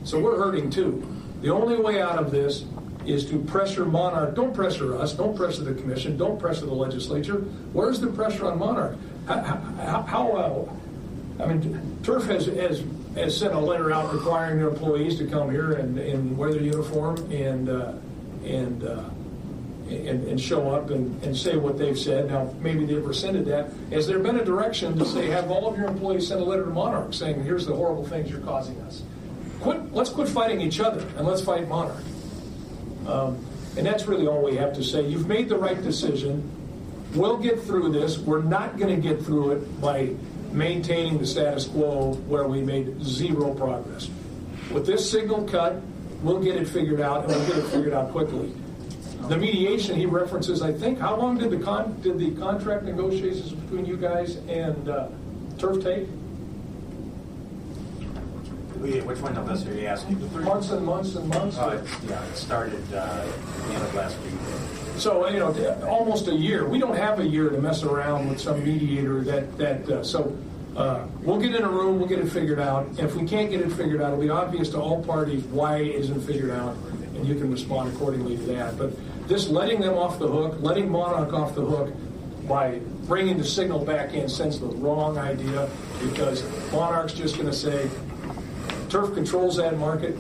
So we're hurting too. The only way out of this is to pressure Monarch. Don't pressure us. Don't pressure the commission. Don't pressure the legislature. Where's the pressure on Monarch? Turf has sent a letter out requiring their employees to come here and wear their uniform and show up and say what they've said. Now, maybe they've rescinded that. Has there been a direction to say, have all of your employees send a letter to Monarch saying, here's the horrible things you're causing us? Let's quit fighting each other, and let's fight Monarch. And that's really all we have to say. You've made the right decision. We'll get through this. We're not going to get through it by maintaining the status quo where we made zero progress. With this signal cut, we'll get it figured out, and we'll get it figured out quickly. The mediation he references, I think, how long did the contract negotiations between you guys and Turf take? Which one of us are you asking? Months and months and months? It started the end of last week. So, almost a year. We don't have a year to mess around with some mediator we'll get in a room, we'll get it figured out. And if we can't get it figured out, it'll be obvious to all parties why it isn't figured out, and you can respond accordingly to that. But this letting them off the hook, letting Monarch off the hook by bringing the signal back in sends the wrong idea, because Monarch's just going to say, Turf controls that market.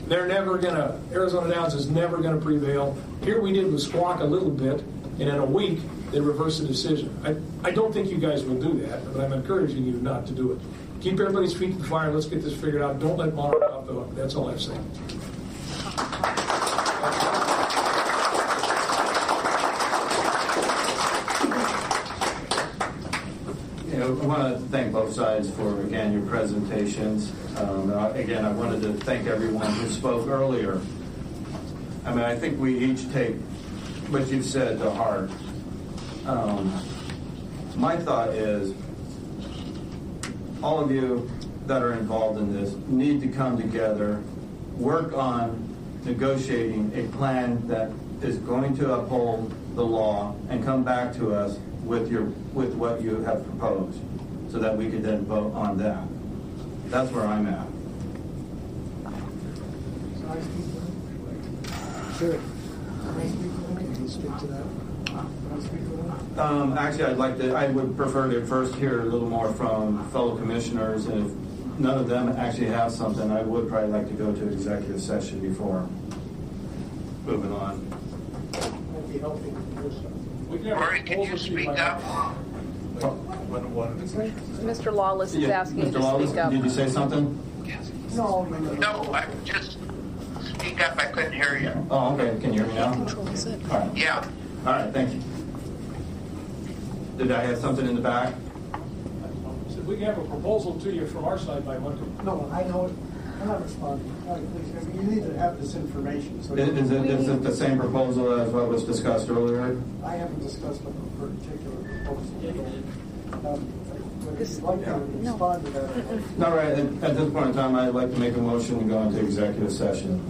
They're never going to, Arizona Downs is never going to prevail. Here we did was squawk a little bit, and in a week, they reverse the decision. I don't think you guys will do that, but I'm encouraging you not to do it. Keep everybody's feet to the fire. Let's get this figured out. Don't let Monarch off the hook. That's all I'm saying. I want to thank both sides for, again, your presentations. Again, I wanted to thank everyone who spoke earlier. I think we each take what you've said to heart. My thought is all of you that are involved in this need to come together, work on negotiating a plan that is going to uphold the law, and come back to us with what you have proposed, so that we could then vote on that. That's where I'm at. Sure. Can you speak to that? Actually, I would prefer to first hear a little more from fellow commissioners, and if none of them actually have something, I would probably like to go to executive session before moving on. Might be helpful. Murray, can you speak up? Mr. Lawless is asking you Mr. to Lawless, speak up. did you say something? No, I just speak up. I couldn't hear you. Oh, okay. Can you hear me now? Controls it. All right. Yeah. All right, thank you. Did I have something in the back? So we can have a proposal to you from our side by Monday. No, I know it. I'm not responding. Please, you need to have this information. So Is it the same proposal as what was discussed earlier? I haven't discussed a particular proposal. But if you'd like to respond to that. All right, at this point in time, I'd like to make a motion to go into executive session.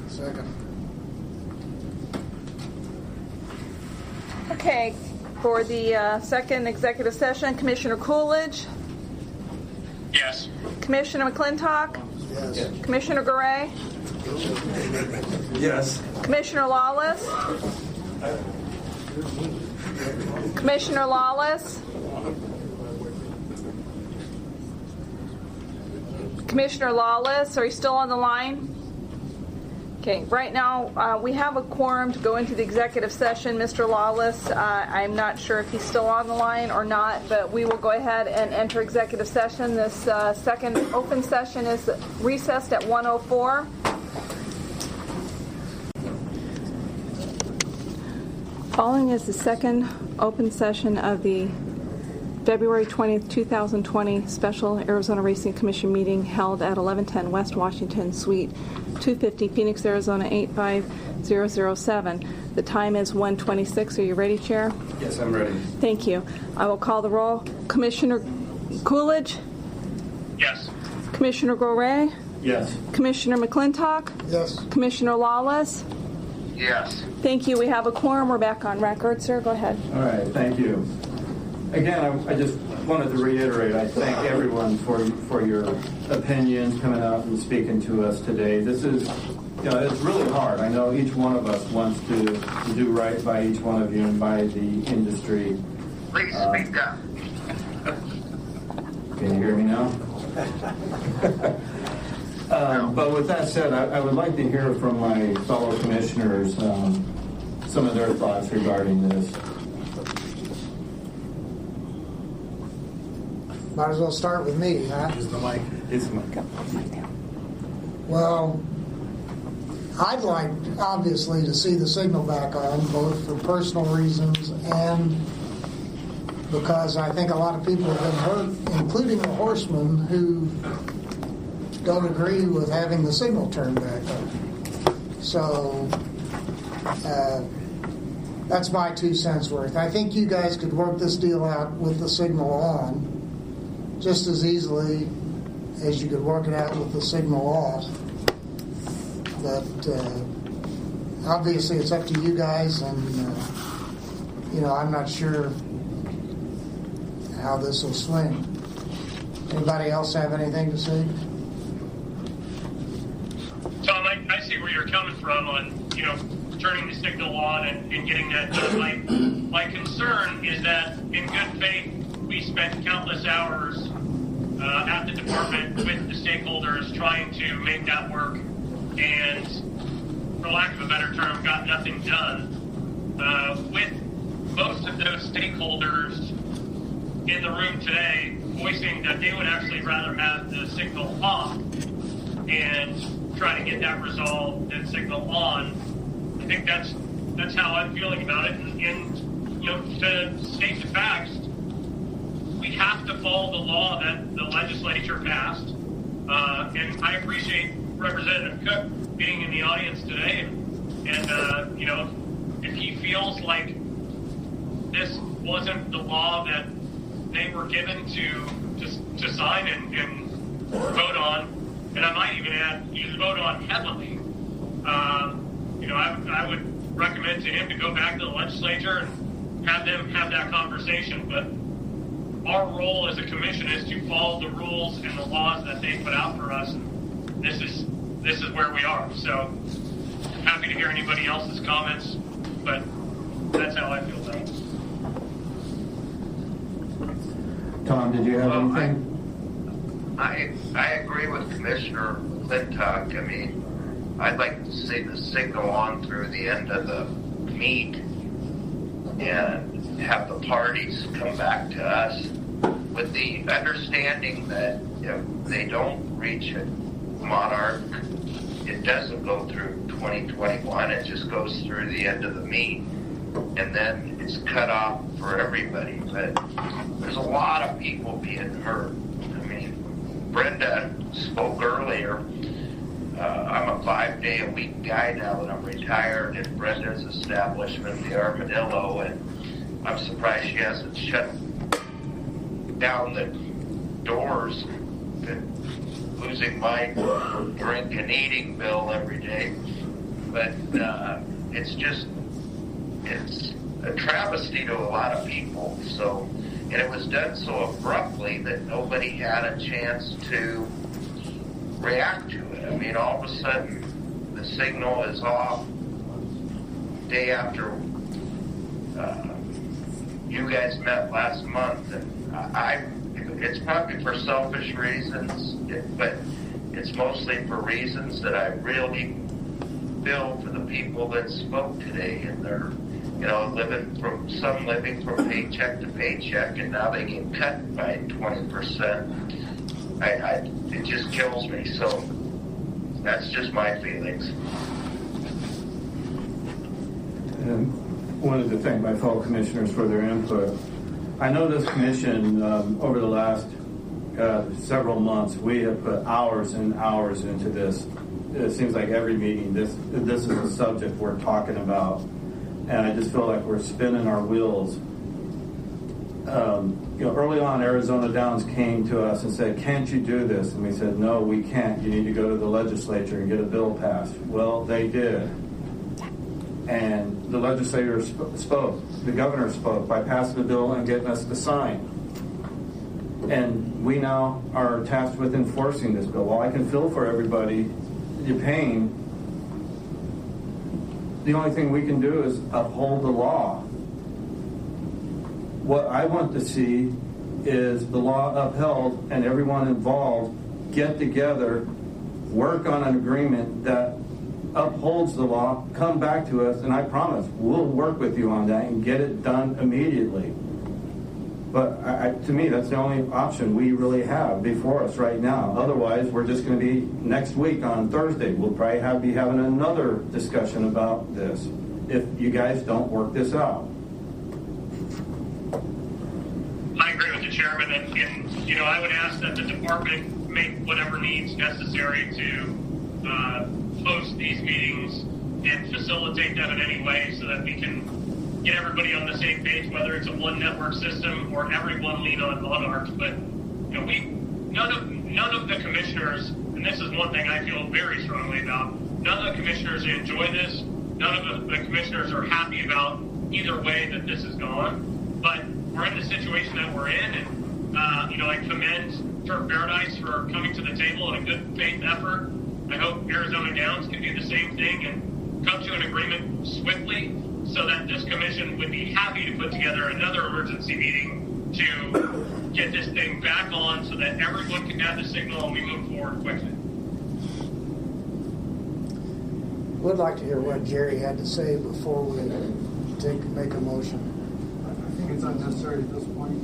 Second. Okay, for the second executive session, Commissioner Coolidge, Yes. Commissioner McClintock, Yes. Commissioner Garay, Yes. Commissioner Lawless, Commissioner Lawless, Commissioner Lawless, are you still on the line? Okay, right now we have a quorum to go into the executive session. Mr. Lawless, I'm not sure if he's still on the line or not, but we will go ahead and enter executive session. This second open session is recessed at 1:04. Following is the second open session of the February 20th, 2020 Special Arizona Racing Commission meeting held at 1110 West Washington, Suite 250, Phoenix, Arizona 85007. The time is 1:26. Are you ready, Chair? Yes, I'm ready. Thank you. I will call the roll. Commissioner Coolidge? Yes. Commissioner Garay? Yes. Commissioner McClintock? Yes. Commissioner Lawless? Yes. Thank you. We have a quorum. We're back on record, sir. Go ahead. All right, thank you. Again, I just wanted to reiterate, I thank everyone for your opinions coming out and speaking to us today. This is you know, it's really hard. I know each one of us wants to do right by each one of you and by the industry. Please speak up. Can you hear me now? But with that said, I would like to hear from my fellow commissioners some of their thoughts regarding this. Might as well start with me, huh? Is the mic? It's the mic. Well, I'd like, obviously, to see the signal back on, both for personal reasons and because I think a lot of people have been hurt, including the horsemen who don't agree with having the signal turned back on. So that's my 2 cents worth. I think you guys could work this deal out with the signal on just as easily as you could work it out with the signal off. But obviously it's up to you guys, and I'm not sure how this will swing. Anybody else have anything to say? Tom, I see where you're coming from on, turning the signal on and getting that done. My concern is that in good faith, we spent countless hours at the department with the stakeholders trying to make that work, and for lack of a better term, got nothing done. With most of those stakeholders in the room today voicing that they would actually rather have the signal off and try to get that resolved than signal on. I think that's how I'm feeling about it. And to state the facts, we have to follow the law that the legislature passed. And I appreciate Representative Cook being in the audience today. And if he feels like this wasn't the law that they were given to sign and vote on, and I might even add, use vote on heavily, I would recommend to him to go back to the legislature and have them have that conversation. But our role as a commission is to follow the rules and the laws that they put out for us. And this is where we are. So I'm happy to hear anybody else's comments, but that's how I feel about it. Tom, did you have anything? I agree with Commissioner Clintock. I mean, I'd like to see the signal on through the end of the meet and have the parties come back to us with the understanding that if they don't reach a Monarch, it doesn't go through 2021. It just goes through the end of the meet, and then it's cut off for everybody. But there's a lot of people being hurt. I mean, Brenda spoke earlier. I'm a 5-day-a-week guy now that I'm retired at Brenda's establishment, the Armadillo, and I'm surprised she hasn't shut down the doors. Losing my drink and eating bill every day. But it's a travesty to a lot of people. So, and it was done so abruptly that nobody had a chance to react to it. I mean, all of a sudden, the signal is off day after you guys met last month, and it's probably for selfish reasons, but it's mostly for reasons that I really feel for the people that spoke today, and they're living from paycheck to paycheck, and now they get cut by 20%. It just kills me. So that's just my feelings. And wanted to thank my fellow commissioners for their input. I know this commission, over the last several months, we have put hours and hours into this. It seems like every meeting, this is a subject we're talking about. And I just feel like we're spinning our wheels. Early on, Arizona Downs came to us and said, "Can't you do this?" And we said, "No, we can't. You need to go to the legislature and get a bill passed." Well, they did. And the legislator spoke. The governor spoke by passing the bill and getting us to sign. And we now are tasked with enforcing this bill. Well, I can feel for everybody, your pain, the only thing we can do is uphold the law. What I want to see is the law upheld and everyone involved get together, work on an agreement that upholds the law, come back to us, and I promise we'll work with you on that and get it done immediately. But to me, that's the only option we really have before us right now. Otherwise, we're just going to be next week on Thursday. We'll probably be having another discussion about this if you guys don't work this out. I agree with the chairman, and I would ask that the department make whatever needs necessary to host these meetings and facilitate them in any way so that we can get everybody on the same page, whether it's a one network system or everyone lean on Monarch. But none of the commissioners, and this is one thing I feel very strongly about, none of the commissioners enjoy this. None of the commissioners are happy about either way that this has gone. But we're in the situation that we're in, and I commend Turf Paradise for coming to the table in a good faith effort. I hope Arizona Downs can do the same thing and come to an agreement swiftly so that this commission would be happy to put together another emergency meeting to get this thing back on so that everyone can have the signal and we move forward quickly. Would like to hear what Jerry had to say before we make a motion. I think it's unnecessary at this point.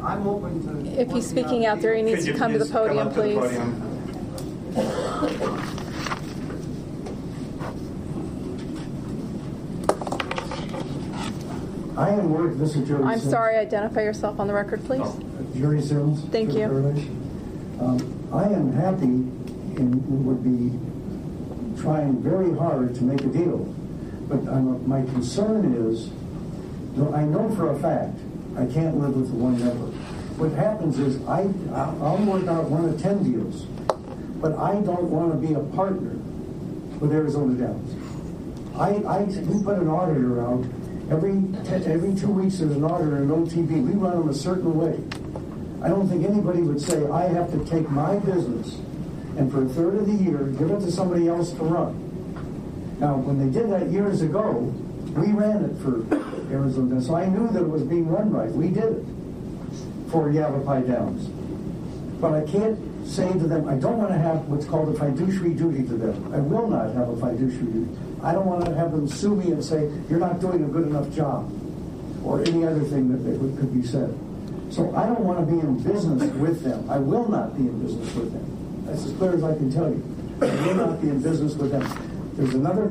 I'm open to... If he's speaking out there, he needs to come to the podium, please. I am working. This is Jerry I'm Sims. sorry, identify yourself on the record, please. Jerry Sims. Thank you. I am happy and would be trying very hard to make a deal. But my concern is, I know for a fact I can't live with the one network. What happens is I'll work out one of 10 deals, but I don't want to be a partner with Arizona Downs. We put an auditor out. Every 2 weeks there's an auditor and OTB. We run them a certain way. I don't think anybody would say I have to take my business and for a third of the year give it to somebody else to run. Now, when they did that years ago, we ran it for Arizona, so I knew that it was being run right. We did it for Yavapai Downs. But I can't say to them, I don't want to have what's called a fiduciary duty to them. I will not have a fiduciary duty. I don't want to have them sue me and say, you're not doing a good enough job, or any other thing that could be said. So I don't want to be in business with them. I will not be in business with them. That's as clear as I can tell you. I will not be in business with them. There's another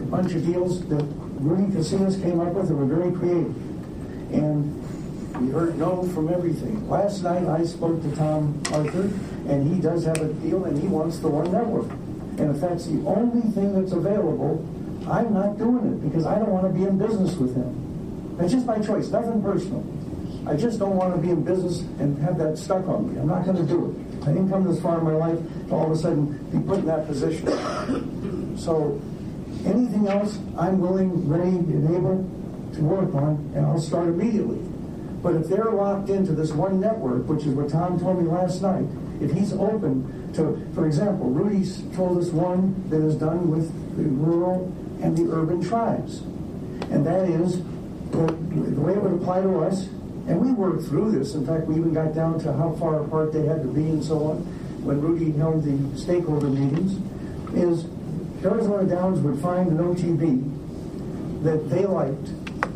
bunch of deals that Rudy Casillas came up with that were very creative. And we heard no from everything. Last night I spoke to Tom Arthur, and he does have a deal, and he wants the one network. And if that's the only thing that's available, I'm not doing it because I don't want to be in business with him. That's just my choice, nothing personal. I just don't want to be in business and have that stuck on me. I'm not going to do it. I didn't come this far in my life to all of a sudden be put in that position. So anything else, I'm willing, ready, and able to work on, and I'll start immediately. But if they're locked into this one network, which is what Tom told me last night, if he's open to, for example, Rudy's told us one that is done with the rural and the urban tribes. And that is the way it would apply to us. And we worked through this. In fact, we even got down to how far apart they had to be and so on when Rudy held the stakeholder meetings, is Arizona Downs would find an OTB that they liked,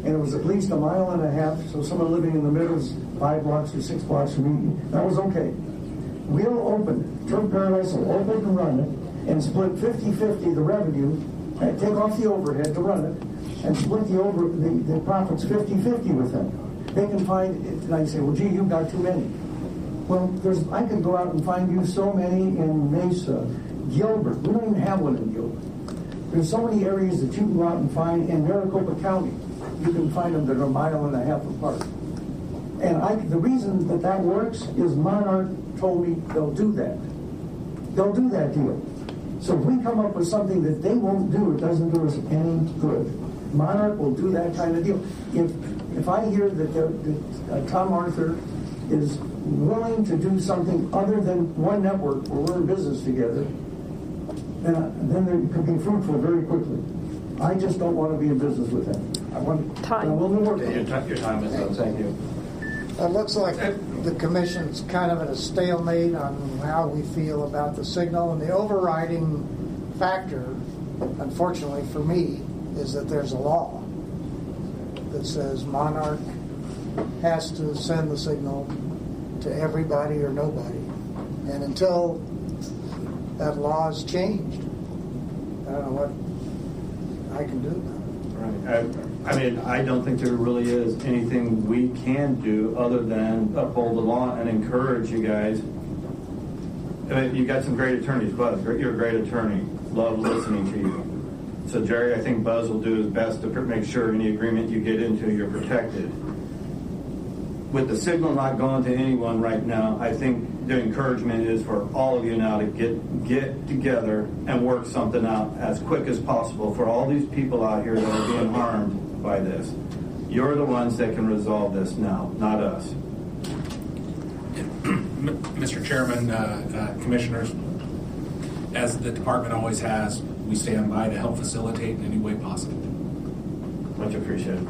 and it was at least 1.5 miles, so someone living in the middle is 5 blocks or 6 blocks from Eaton. That was okay. We'll open it. Turf Paradise will open and run it and split 50-50 the revenue, and take off the overhead to run it, and split the profits 50-50 with them. They can find, and I say, well, gee, you've got too many. Well, I could go out and find you so many in Mesa, Gilbert. We don't even have one in Gilbert. There's so many areas that you can go out and find in Maricopa County. You can find them that are 1.5 miles apart. And the reason that works is Monarch told me they'll do that. They'll do that deal. So if we come up with something that they won't do, it doesn't do us any good. Monarch will do that kind of deal. If I hear that Tom Arthur is willing to do something other than one network where we're in business together, then it could be fruitful very quickly. I just don't want to be in business with them. I want to work. Your time is up. Thank you. It looks like the commission's kind of at a stalemate on how we feel about the signal, and the overriding factor, unfortunately for me, is that there's a law that says Monarch has to send the signal to everybody or nobody. And until that law is changed, I don't know what I can do about it. Right. I mean, I don't think there really is anything we can do other than uphold the law and encourage you guys. I mean, you got some great attorneys, Buzz. You're a great attorney. Love listening to you. So, Jerry, I think Buzz will do his best to make sure any agreement you get into, you're protected. With the signal not going to anyone right now, I think the encouragement is for all of you now to get together and work something out as quick as possible for all these people out here that are being harmed by this. You're the ones that can resolve this now, not us. Mr. Chairman, Commissioners, as the department always has, we stand by to help facilitate in any way possible. Much appreciated.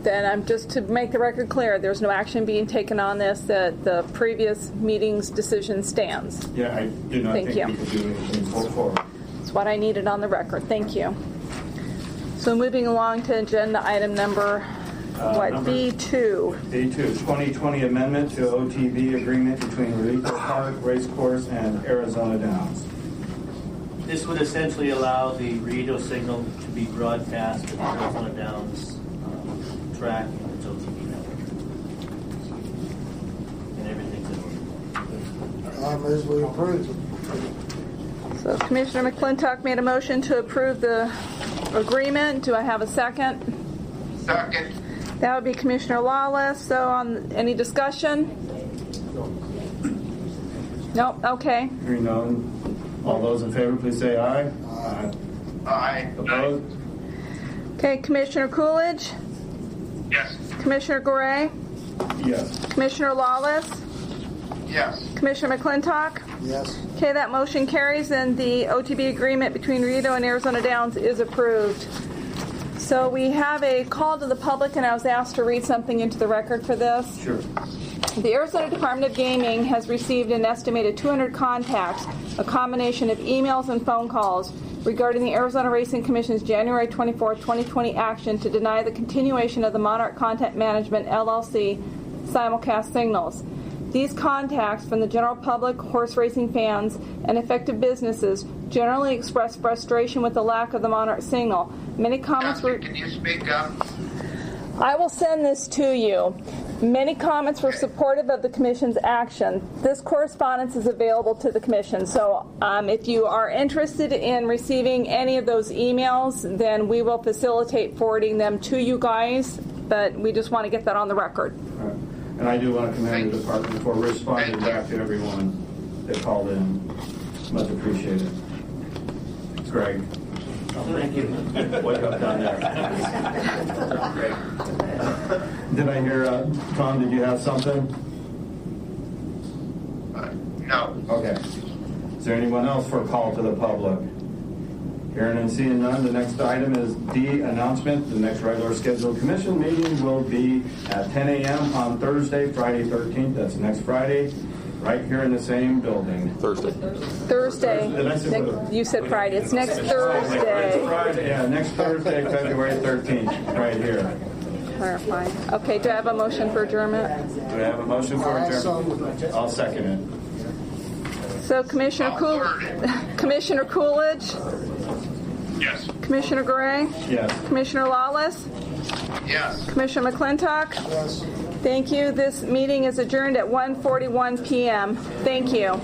Then I'm just to make the record clear, there's no action being taken on this, that the previous meeting's decision stands. Yeah, I do not think we could do anything forward. That's what I needed on the record. Thank you. So moving along to agenda item number B2. B2, 2020 amendment to OTB agreement between Raleigh Park Racecourse and Arizona Downs. This would essentially allow the radio signal to be broadcast to the Arizona Downs track and its OTB network. And everything's in order. As we approve. So Commissioner McClintock made a motion to approve the agreement. Do I have a second? Second. That would be Commissioner Lawless. So on any discussion? Nope. Okay. Hearing none. All those in favor, please say aye. Aye. Aye. Opposed? Okay, Commissioner Coolidge? Yes. Commissioner Gray? Yes. Commissioner Lawless? Yes. Commissioner McClintock? Yes. Okay, that motion carries, and the OTB agreement between Rito and Arizona Downs is approved. So we have a call to the public, and I was asked to read something into the record for this. Sure. The Arizona Department of Gaming has received an estimated 200 contacts, a combination of emails and phone calls, regarding the Arizona Racing Commission's January 24, 2020 action to deny the continuation of the Monarch Content Management, LLC, simulcast signals. These contacts from the general public, horse racing fans, and affected businesses generally express frustration with the lack of the Monarch signal. Many comments were... Can you speak up? I will send this to you. Many comments were supportive of the Commission's action. This correspondence is available to the Commission. So if you are interested in receiving any of those emails, then we will facilitate forwarding them to you guys. But we just want to get that on the record. Right. And I do want to commend the department for responding back to everyone that called in. Much appreciated. Greg. Thank you. Wake up down there. Did I hear, Tom, did you have something? No. Okay. Is there anyone else for a call to the public? Hearing and seeing none, the next item is D, announcement. The next regular scheduled commission meeting will be at 10 a.m. on Thursday, Friday 13th. That's next Friday, right here in the same building. Thursday. Did I say You said Friday. It's next It's Thursday. Friday, yeah, next Thursday, February 13th, right here. Clarify. Okay, do I have a motion for adjournment? Do I have a motion for adjournment? I'll second it. So Commissioner Coolidge? Yes. Commissioner Gray? Yes. Commissioner Lawless? Yes. Commissioner McClintock? Yes. Thank you. This meeting is adjourned at 1:41 p.m. Thank you.